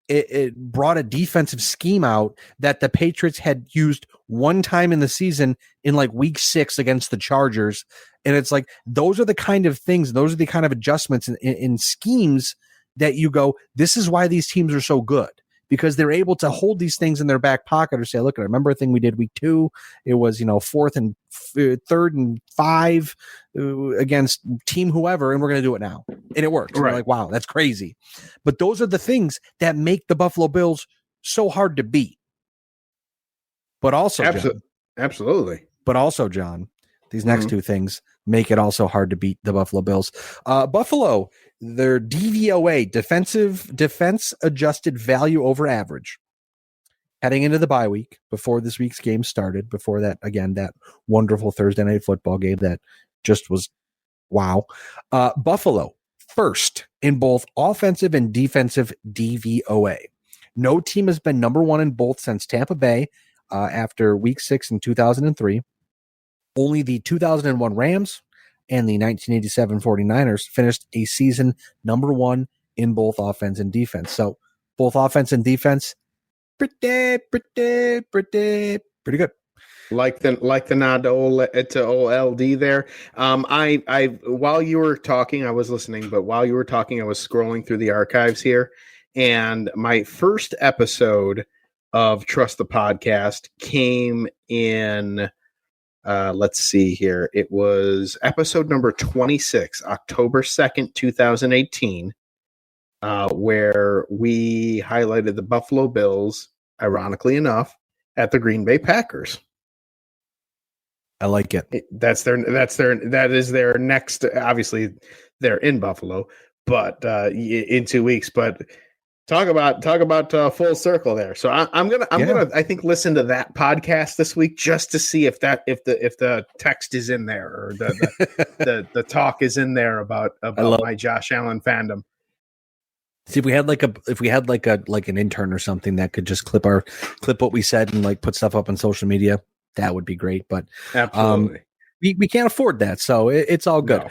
it brought a defensive scheme out that the Patriots had used one time in the season in like week 6 against the Chargers. And it's like, those are the kind of things, those are the kind of adjustments in schemes that you go, this is why these teams are so good, because they're able to hold these things in their back pocket or say, look, I remember a thing we did week 2. It was, 4th and 3rd and 5 against team whoever, and we're going to do it now. And it works. We're like, wow, that's crazy. But those are the things that make the Buffalo Bills so hard to beat. But also, absolutely. But also, John, these next 2 things make it also hard to beat the Buffalo Bills. Buffalo, their DVOA, defense adjusted value over average, heading into the bye week before this week's game started, before that, again, that wonderful Thursday night football game that just was wow. Buffalo, first in both offensive and defensive DVOA. No team has been number 1 in both since Tampa Bay after week 6 in 2003. Only the 2001 Rams, and the 1987 49ers finished a season number 1 in both offense and defense. So both offense and defense, pretty good. Like the nod to OLD there. I while you were talking, I was listening, but while you were talking, I was scrolling through the archives here, and my first episode of Trust the Podcast came in. Let's see here. It was episode number 26, October 2nd, 2018, where we highlighted the Buffalo Bills, ironically enough, at the Green Bay Packers. I like it. That is their next. Obviously, they're in Buffalo, but in 2 weeks. But talk about full circle there. So I'm gonna I think listen to that podcast this week just to see if the text is in there or the talk is in there about my Josh Allen fandom. See, if we had like an intern or something that could just clip what we said and like put stuff up on social media, that would be great. But absolutely, we can't afford that, so it's all good.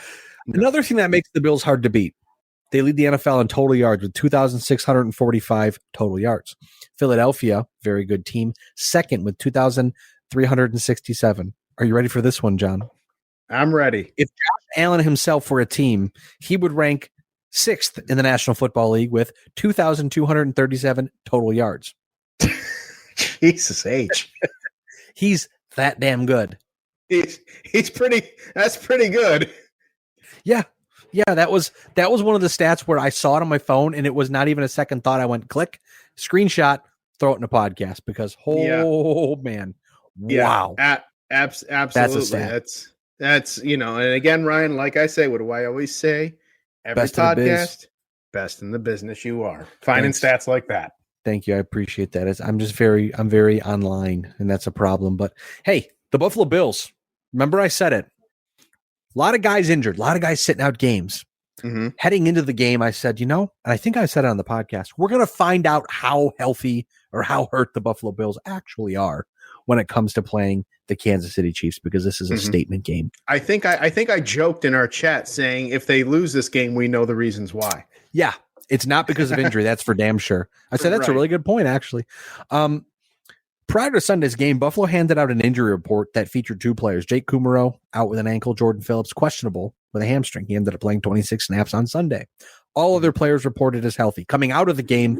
No. Another thing that makes the Bills hard to beat: they lead the NFL in total yards with 2,645 total yards. Philadelphia, very good team, second with 2,367. Are you ready for this one, John? I'm ready. If Josh Allen himself were a team, he would rank 6th in the National Football League with 2,237 total yards. Jesus H. He's that damn good. He's pretty. That's pretty good. Yeah. That was one of the stats where I saw it on my phone and it was not even a second thought. I went click, screenshot, throw it in a podcast because man, wow. Absolutely. That's a stat. That's and again, Ryan, like I say, what do I always say? Every podcast, best in the business you are. Finding stats like that. Thank you. I appreciate that. I'm very online, and that's a problem. But hey, the Buffalo Bills, remember I said it. A lot of guys injured, a lot of guys sitting out games. Mm-hmm. Heading into the game, I said, and I think I said it on the podcast, we're going to find out how healthy or how hurt the Buffalo Bills actually are when it comes to playing the Kansas City Chiefs, because this is a statement game. I think I joked in our chat saying if they lose this game, we know the reasons why. Yeah, it's not because of injury. That's for damn sure. I said that's a really good point, actually. Prior to Sunday's game, Buffalo handed out an injury report that featured 2 players. Jake Kumaro out with an ankle, Jordan Phillips questionable with a hamstring. He ended up playing 26 snaps on Sunday. All other players reported as healthy. Coming out of the game,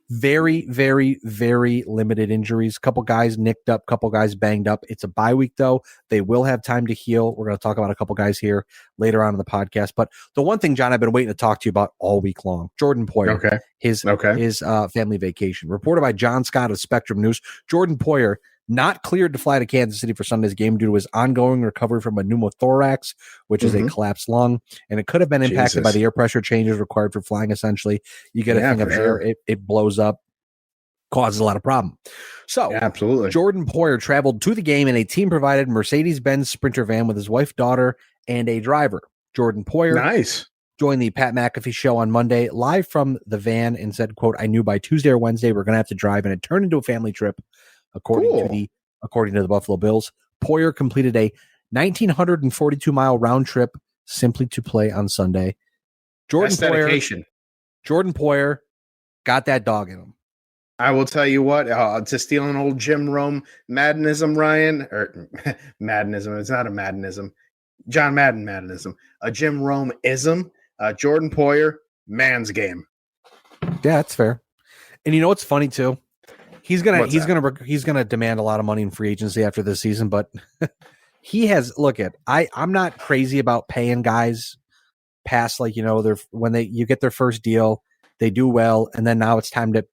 very, very, very limited injuries. Couple guys nicked up, couple guys banged up. It's a bye week, though. They will have time to heal. We're going to talk about a couple guys here later on in the podcast. But the one thing, John, I've been waiting to talk to you about all week long, Jordan Poyer, his family vacation. Reported by John Scott of Spectrum News, Jordan Poyer not cleared to fly to Kansas City for Sunday's game due to his ongoing recovery from a pneumothorax, which is a collapsed lung, and it could have been impacted by the air pressure changes required for flying. Essentially, you get a thing of air, it blows up, causes a lot of problem. So, absolutely, Jordan Poyer traveled to the game in a team-provided Mercedes-Benz Sprinter van with his wife, daughter, and a driver. Jordan Poyer joined the Pat McAfee show on Monday live from the van and said, quote, "I knew by Tuesday or Wednesday we're going to have to drive," and it turned into a family trip. According to the Buffalo Bills, Poyer completed a 1,942-mile round trip simply to play on Sunday. Jordan Poyer got that dog in him. I will tell you what, to steal an old Jim Rome Maddenism, Ryan, or Maddenism, it's not a Maddenism, John Madden Maddenism, a Jim Rome-ism, Jordan Poyer, man's game. Yeah, that's fair. And you know what's funny too? He's gonna demand a lot of money in free agency after this season, but he has. I'm not crazy about paying guys past you get their first deal, they do well, and then now it's time to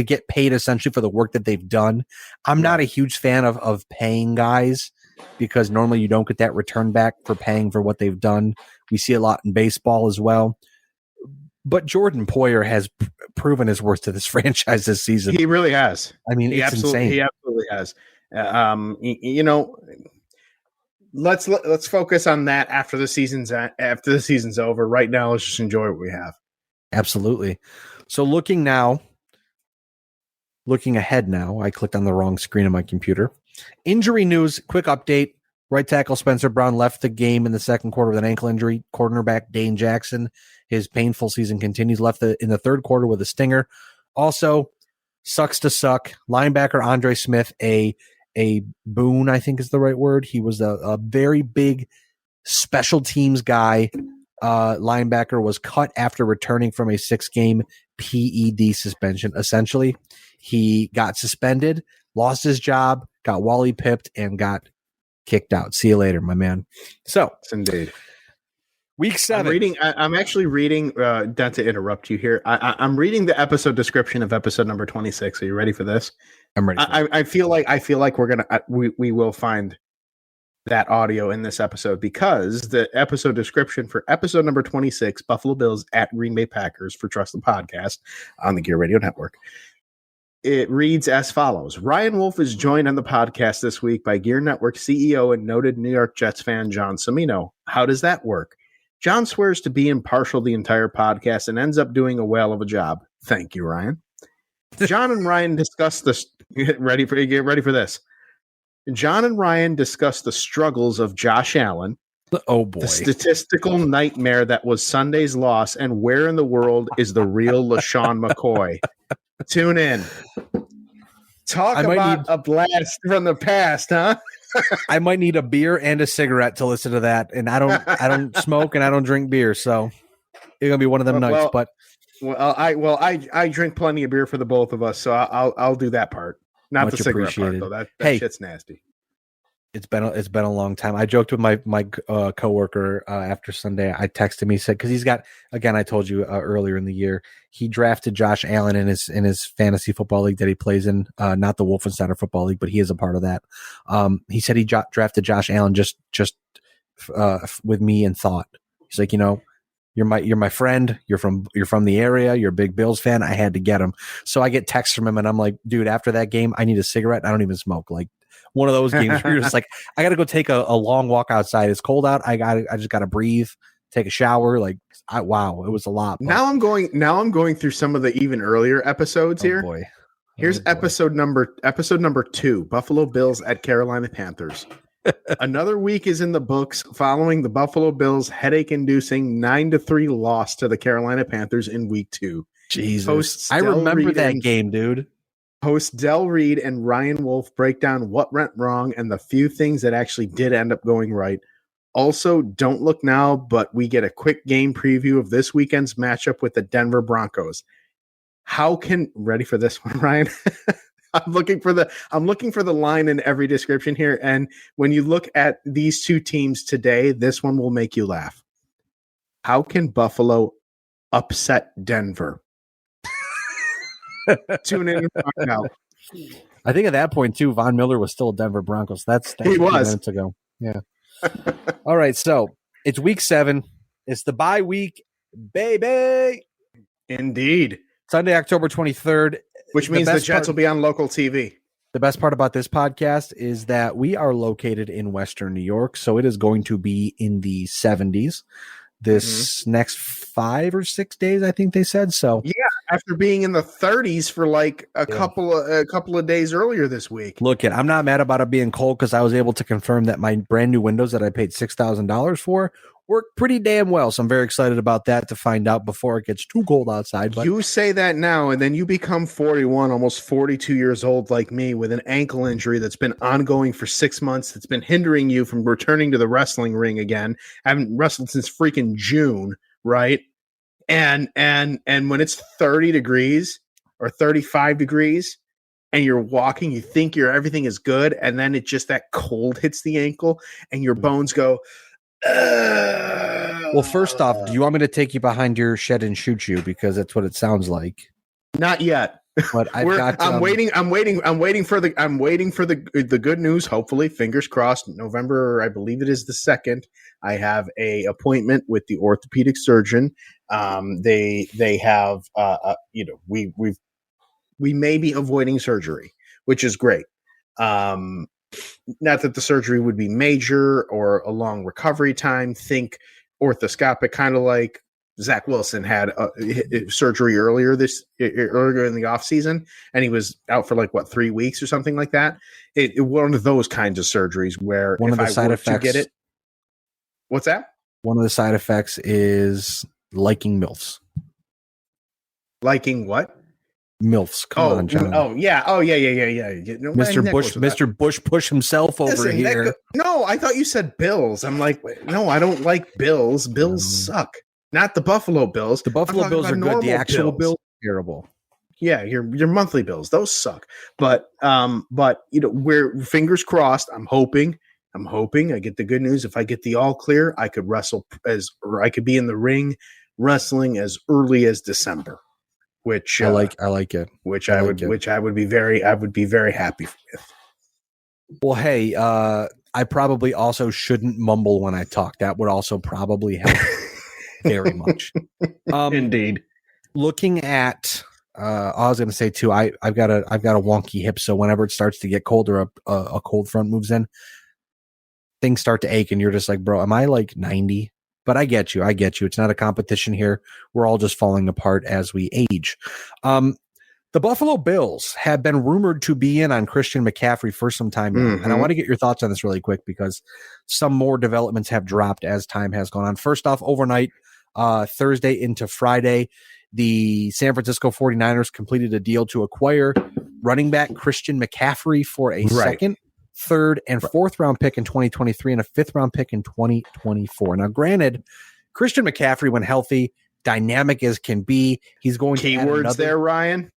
get paid essentially for the work that they've done. I'm not a huge fan of paying guys because normally you don't get that return back for paying for what they've done. We see a lot in baseball as well. But Jordan Poyer has proven his worth to this franchise this season. He really has. I mean, it's insane. He absolutely has. Let's focus on that after the season's over. Right now, let's just enjoy what we have. Absolutely. So looking ahead now, I clicked on the wrong screen on my computer. Injury news, quick update. Right tackle Spencer Brown left the game in the second quarter with an ankle injury. Cornerback Dane Jackson, his painful season continues, left in the third quarter with a stinger. Also, sucks to suck. Linebacker Andre Smith, a boon, I think is the right word. He was a very big special teams guy. Linebacker was cut after returning from a 6-game PED suspension. Essentially, he got suspended, lost his job, got Wally pipped, and got kicked out. See you later, my man. So, yes, indeed. Week 7. I'm actually reading, not to interrupt you here. I'm reading the episode description of episode number 26. Are you ready for this? I'm ready. I feel like we will find that audio in this episode, because the episode description for episode number 26, Buffalo Bills at Green Bay Packers, for Trust the Podcast on the Gear Radio Network. It reads as follows. Ryan Wolfe is joined on the podcast this week by Gear Network CEO and noted New York Jets fan John Cimino. How does that work? John swears to be impartial the entire podcast and ends up doing a whale of a job. Thank you, Ryan. John and Ryan discuss this. Get ready for this. John and Ryan discuss the struggles of Josh Allen. Oh boy. The statistical nightmare that was Sunday's loss, and where in the world is the real LaShawn McCoy? Tune in. Talk about a blast from the past, huh? I might need a beer and a cigarette to listen to that, and I don't smoke and I don't drink beer, so it's gonna be one of them nights. But I drink plenty of beer for the both of us, so I'll do that part. Not the cigarette part though. That shit's nasty. It's been a long time. I joked with my coworker after Sunday. I texted him. He said, because he's got, again, I told you earlier in the year, he drafted Josh Allen in his fantasy football league that he plays in, not the Wolfe and John football league, but he is a part of that. He said he drafted Josh Allen just with me in thought. He's like, you're my friend. You're from the area. You're a big Bills fan. I had to get him. So I get texts from him, and I'm like, dude, after that game, I need a cigarette. I don't even smoke. Like, one of those games where you're just like, I got to go take a long walk outside. It's cold out. I just got to breathe, take a shower. Like, wow, it was a lot. But now I'm going through some of the even earlier episodes here. Boy. Here's episode number 2, Buffalo Bills at Carolina Panthers. Another week is in the books following the Buffalo Bills headache-inducing 9-3 loss to the Carolina Panthers in week 2. Jesus, I remember that game, dude. Hosts Del Reed and Ryan Wolfe break down what went wrong and the few things that actually did end up going right. Also, don't look now, but we get a quick game preview of this weekend's matchup with the Denver Broncos. Ready for this one, Ryan? I'm looking for the line in every description here. And when you look at these two teams today, this one will make you laugh. How can Buffalo upset Denver? Tune in and find out. I think at that point too, Von Miller was still a Denver Broncos. That's he was minutes ago. Yeah. All right, so it's week 7. It's the bye week, baby. Indeed. Sunday, October 23rd. Which means the Jets will be on local TV. The best part about this podcast is that we are located in Western New York, so it is going to be in the 70s. This next 5 or 6 days, I think they said. So yeah, after being in the 30s for like a couple of days earlier this week. Look, I'm not mad about it being cold because I was able to confirm that my brand new windows that I paid $6,000 for work pretty damn well. So I'm very excited about that to find out before it gets too cold outside. But you say that now, and then you become 41, almost 42 years old like me, with an ankle injury that's been ongoing for 6 months. That's been hindering you from returning to the wrestling ring again. I haven't wrestled since freaking June, right? And when it's 30 degrees or 35 degrees and you're walking, you think everything is good, and then it just, that cold hits the ankle and your bones go, well, first off, do you want me to take you behind your shed and shoot you? Because that's what it sounds like. Not yet. But I'm waiting for the good news. Hopefully, fingers crossed. November, I believe it is the 2nd. I have a appointment with the orthopedic surgeon. They have we may be avoiding surgery, which is great. Not that the surgery would be major or a long recovery time. Think orthoscopic, kind of like Zach Wilson had surgery earlier in the offseason, and he was out for 3 weeks or something like that. It one of those kinds of surgeries where one of the side effects to get it. What's that? One of the side effects is liking MILFs. Liking what? MILFs. Come on, John. Yeah. No, Mr. Bush push himself over here. No, I thought you said Bills. I'm like, no, I don't like Bills. Bills suck. Not the Buffalo Bills. The Buffalo Bills are good. The actual Bills are terrible. Yeah, your monthly Bills, those suck. But we're fingers crossed. I'm hoping I get the good news. If I get the all clear, I could I could be in the ring wrestling as early as December. Which I like it. Which I would be very happy with. Well, hey, I probably also shouldn't mumble when I talk. That would also probably help very much. Indeed. Looking at, I was going to say too, I've got a wonky hip, so whenever it starts to get colder, a cold front moves in, things start to ache, and you're just like, bro, am I 90? But I get you. It's not a competition here. We're all just falling apart as we age. The Buffalo Bills have been rumored to be in on Christian McCaffrey for some time now. Mm-hmm. And I want to get your thoughts on this really quick because some more developments have dropped as time has gone on. First off, overnight, Thursday into Friday, the San Francisco 49ers completed a deal to acquire running back Christian McCaffrey for a second, third, and fourth round pick in 2023 and a fifth round pick in 2024. Now, granted, Christian McCaffrey, when healthy, dynamic as can be, he's going to keywords there, Ryan.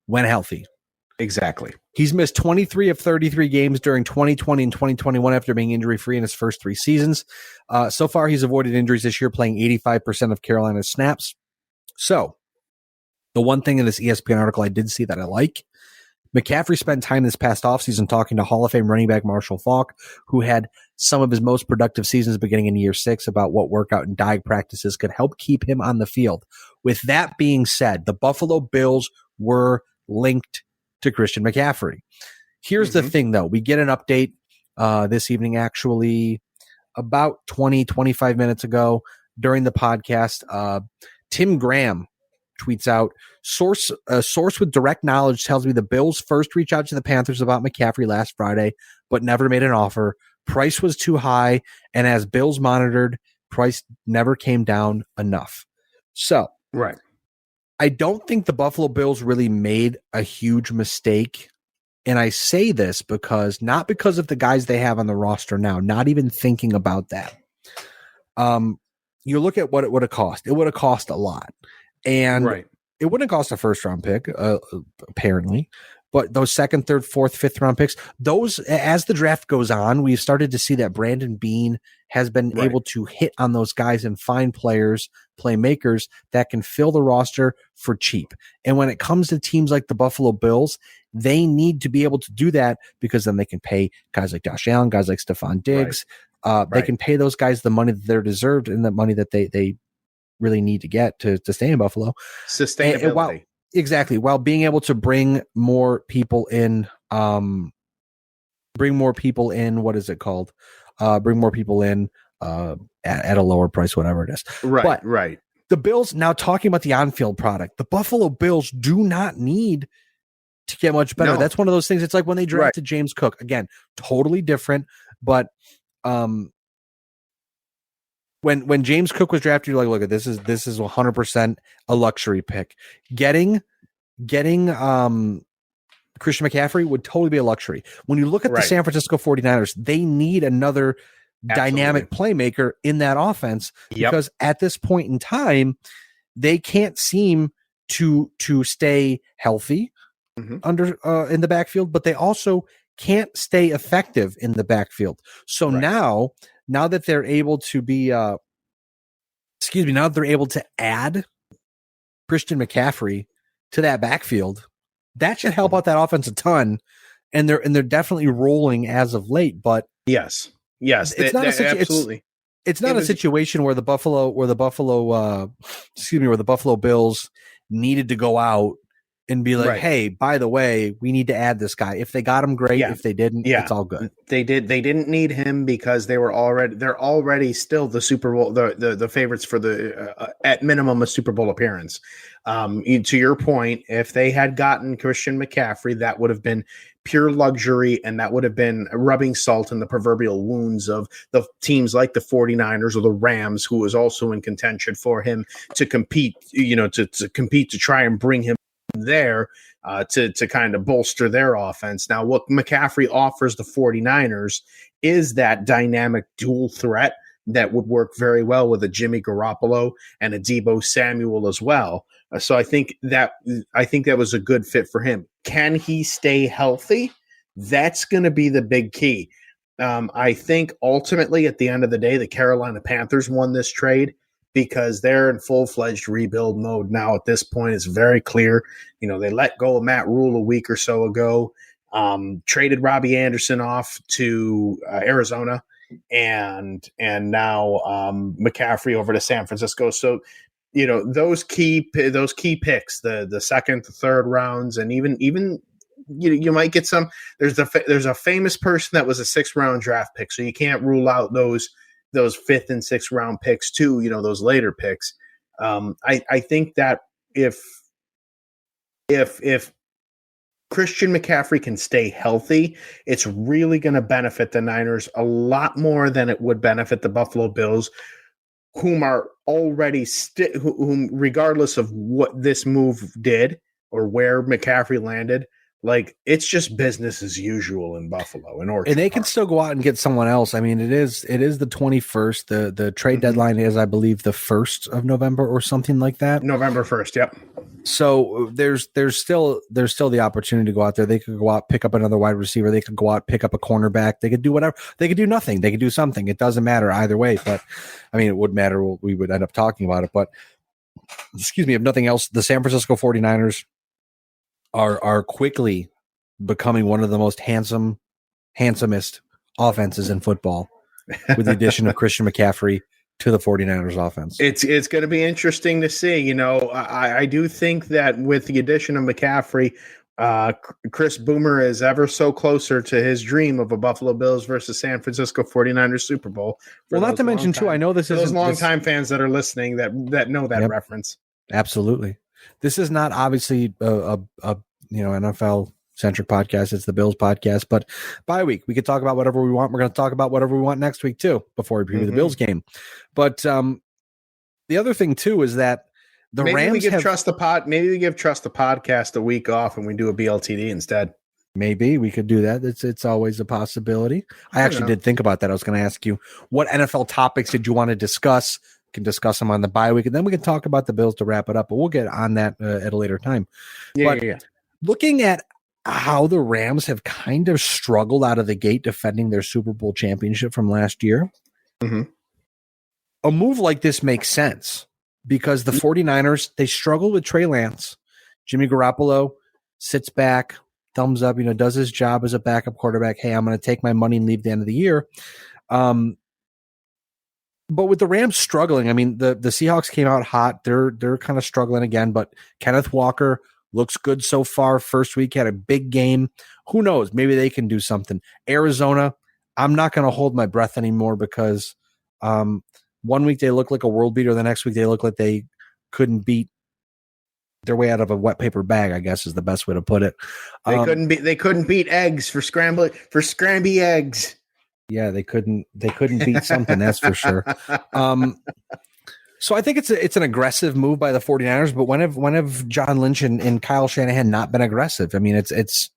When healthy. Exactly. He's missed 23 of 33 games during 2020 and 2021 after being injury-free in his first 3 seasons. So far, he's avoided injuries this year, playing 85% of Carolina's snaps. So, the one thing in this ESPN article I did see that I like, McCaffrey spent time this past offseason talking to Hall of Fame running back Marshall Faulk, who had some of his most productive seasons beginning in year 6, about what workout and diet practices could help keep him on the field. With that being said, the Buffalo Bills were linked to Christian McCaffrey. Here's the thing, though. We get an update this evening, actually, about 25 minutes ago during the podcast. Tim Graham tweets out, a source with direct knowledge tells me the Bills first reached out to the Panthers about McCaffrey last Friday, but never made an offer. Price was too high, and as Bills monitored, price never came down enough. So, right. I don't think the Buffalo Bills really made a huge mistake. And I say this not because of the guys they have on the roster now, not even thinking about that. You look at what it would have cost. It would have cost a lot. And it wouldn't cost a first round pick, apparently. But those second, third, fourth, fifth round picks, those, as the draft goes on, we've started to see that Brandon Beane has been able to hit on those guys and find players, playmakers that can fill the roster for cheap. And when it comes to teams like the Buffalo Bills, they need to be able to do that because then they can pay guys like Josh Allen, guys like Stephon Diggs. They can pay those guys the money that they're deserved and the money that they really need to get to stay in Buffalo. Sustainability. Exactly. While being able to bring more people in, what is it called? Bring more people in at a lower price, whatever it is. Right. The Bills, now talking about the on-field product, the Buffalo Bills do not need to get much better. No. That's one of those things. It's like when they drafted James Cook. Again, totally different. But when James Cook was drafted, you're like, look, this is 100% a luxury pick. Getting Christian McCaffrey would totally be a luxury. When you look at the San Francisco 49ers, they need another dynamic playmaker in that offense because at this point in time, they can't seem to stay healthy under in the backfield, but they also can't stay effective in the backfield. So now that they're able to be, now that they're able to add Christian McCaffrey to that backfield, that should help out that offense a ton. And they're definitely rolling as of late. But yes, it's not absolutely. It's not a situation where the Buffalo Bills needed to go out and be like, hey, by the way, we need to add this guy. If they got him, great. If they didn't, it's all good. They didn't need him because they're already still the Super Bowl, the favorites for the at minimum a Super Bowl appearance. To your point, if they had gotten Christian McCaffrey, that would have been pure luxury, and that would have been rubbing salt in the proverbial wounds of the teams like the 49ers or the Rams, who was also in contention for him to compete, to compete to try and bring him there to kind of bolster their offense. Now, what McCaffrey offers the 49ers is that dynamic dual threat that would work very well with a Jimmy Garoppolo and a Deebo Samuel as well. So I think that was a good fit for him. Can he stay healthy? That's going to be the big key. I think ultimately at the end of the day, the Carolina Panthers won this trade because they're in full-fledged rebuild mode now. At this point, it's very clear. They let go of Matt Rule a week or so ago, traded Robbie Anderson off to Arizona, and now McCaffrey over to San Francisco. So, those key picks, the second, the third rounds, and even you might get some. There's a famous person that was a 6th round draft pick, so you can't rule out those 5th and 6th round picks too, those later picks. I think that if Christian McCaffrey can stay healthy, it's really going to benefit the Niners a lot more than it would benefit the Buffalo Bills, whom are already whom regardless of what this move did or where McCaffrey landed, like, it's just business as usual in Buffalo and Orchard and they Park. can still go out and get someone else. I mean, it is the 21st. The trade deadline is, I believe, the 1st of November or something like that. November 1st. Yep. So there's still the opportunity to go out there. They could go out, pick up another wide receiver. They could go out, pick up a cornerback. They could do whatever. They could do nothing. They could do something. It doesn't matter either way. But I mean, it would matter. We would end up talking about it. But excuse me, if nothing else, the San Francisco 49ers are quickly becoming one of the most handsomest offenses in football with the addition of Christian McCaffrey to the 49ers offense. It's going to be interesting to see. I do think that with the addition of McCaffrey, Chris Boomer is ever so closer to his dream of a Buffalo Bills versus San Francisco 49ers Super Bowl. Well, not to mention too, I know this is those longtime fans that are listening that know that reference. Absolutely. This is not obviously a NFL centric podcast. It's the Bills podcast, but bye week, we could talk about whatever we want. We're going to talk about whatever we want next week too, before we preview the Bills game. But the other thing too is that Rams we give Trust the podcast a week off and we do a BLTD instead. Maybe we could do that. It's always a possibility. I actually did think about that. I was going to ask you, what NFL topics did you want to discuss? We can discuss them on the bye week, and then we can talk about the Bills to wrap it up, but we'll get on that at a later time. Looking at how the Rams have kind of struggled out of the gate defending their Super Bowl championship from last year, a move like this makes sense because the 49ers, they struggle with Trey Lance. Jimmy Garoppolo sits back, thumbs up, does his job as a backup quarterback. Hey, I'm going to take my money and leave at the end of the year. But with the Rams struggling, I mean, the Seahawks came out hot. They're kind of struggling again, but Kenneth Walker looks good so far. First week had a big game. Who knows? Maybe they can do something. Arizona, I'm not going to hold my breath anymore because 1 week they look like a world beater. The next week they look like they couldn't beat their way out of a wet paper bag, I guess is the best way to put it. They couldn't beat eggs for scramby eggs. Yeah, they couldn't beat something, that's for sure. So I think it's an aggressive move by the 49ers, but when have John Lynch and Kyle Shanahan not been aggressive? I mean, it's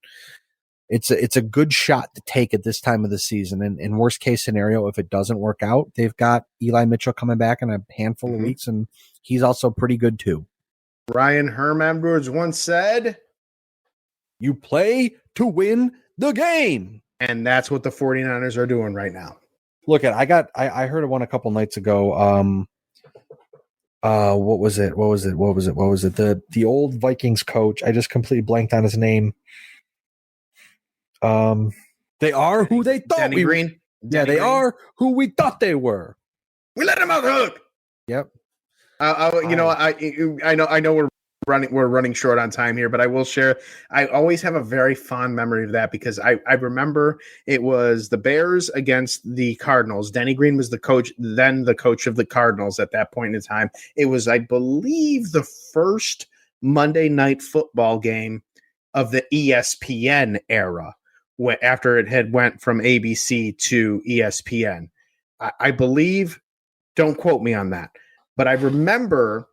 a good shot to take at this time of the season. And in worst case scenario, if it doesn't work out, they've got Eli Mitchell coming back in a handful of weeks, and he's also pretty good too. Ryan Herm Edwards once said, "You play to win the game." And that's what the 49ers are doing right now. Look, I heard one a couple nights ago. What was it? The old Vikings coach. I just completely blanked on his name. They are who they thought Denny Green. They are who we thought they were. We let him out the hook. Yep. I know we're we're running short on time here, but I will share. I always have a very fond memory of that because I remember it was the Bears against the Cardinals. Denny Green was the coach, then the coach of the Cardinals at that point in time. It was, I believe, the first Monday Night Football game of the ESPN era, after it had went from ABC to ESPN. I believe, don't quote me on that, but I remember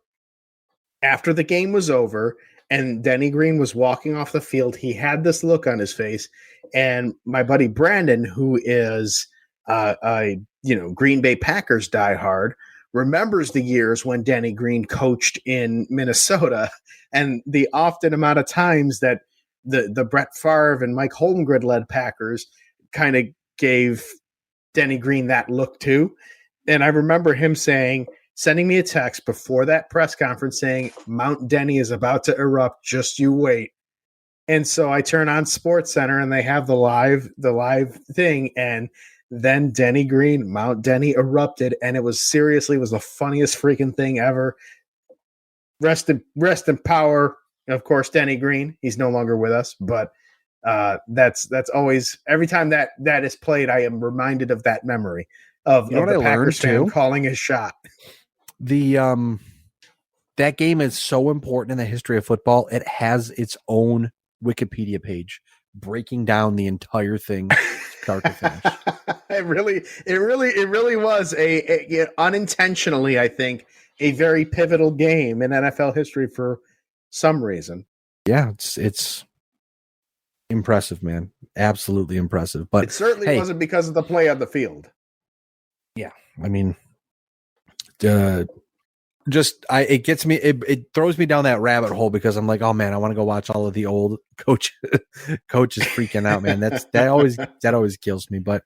after the game was over and Denny Green was walking off the field, he had this look on his face, and my buddy Brandon, who is Green Bay Packers diehard, remembers the years when Denny Green coached in Minnesota and the often amount of times that the Brett Favre and Mike Holmgren led Packers kind of gave Denny Green that look too. And I remember him sending me a text before that press conference saying, Mount Denny is about to erupt. Just you wait. And so I turn on Sports Center and they have the live thing. And then Denny Green, Mount Denny erupted. And it was the funniest freaking thing ever. Rest in power. Of course, Denny Green, he's no longer with us, but that's always, every time that is played, I am reminded of that memory of the Packers fan calling his shot. That game is so important in the history of football. It has its own Wikipedia page breaking down the entire thing start to finish. It really was a unintentionally, I think, a very pivotal game in NFL history for some reason. Yeah, it's impressive, man. Absolutely impressive. But it certainly wasn't because of the play on the field. Yeah, I mean, it throws me down that rabbit hole because I'm like, oh man, I want to go watch all of the old coaches freaking out, man. That always kills me. But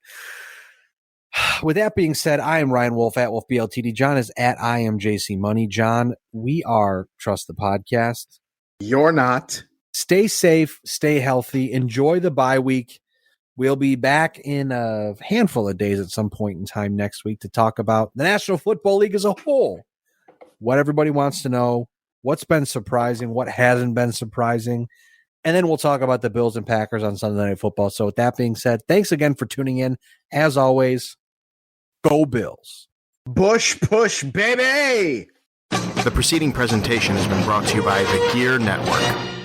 with that being said, I am Ryan Wolfe at Wolfe BLTD. John is at I am JC Money. John, we are Trust the Podcast. You're not. Stay safe, stay healthy, enjoy the bye week. We'll be back in a handful of days at some point in time next week to talk about the National Football League as a whole. What everybody wants to know, what's been surprising, what hasn't been surprising. And then we'll talk about the Bills and Packers on Sunday Night Football. So with that being said, thanks again for tuning in. As always, go Bills. Bush push, baby! The preceding presentation has been brought to you by the Gear Network.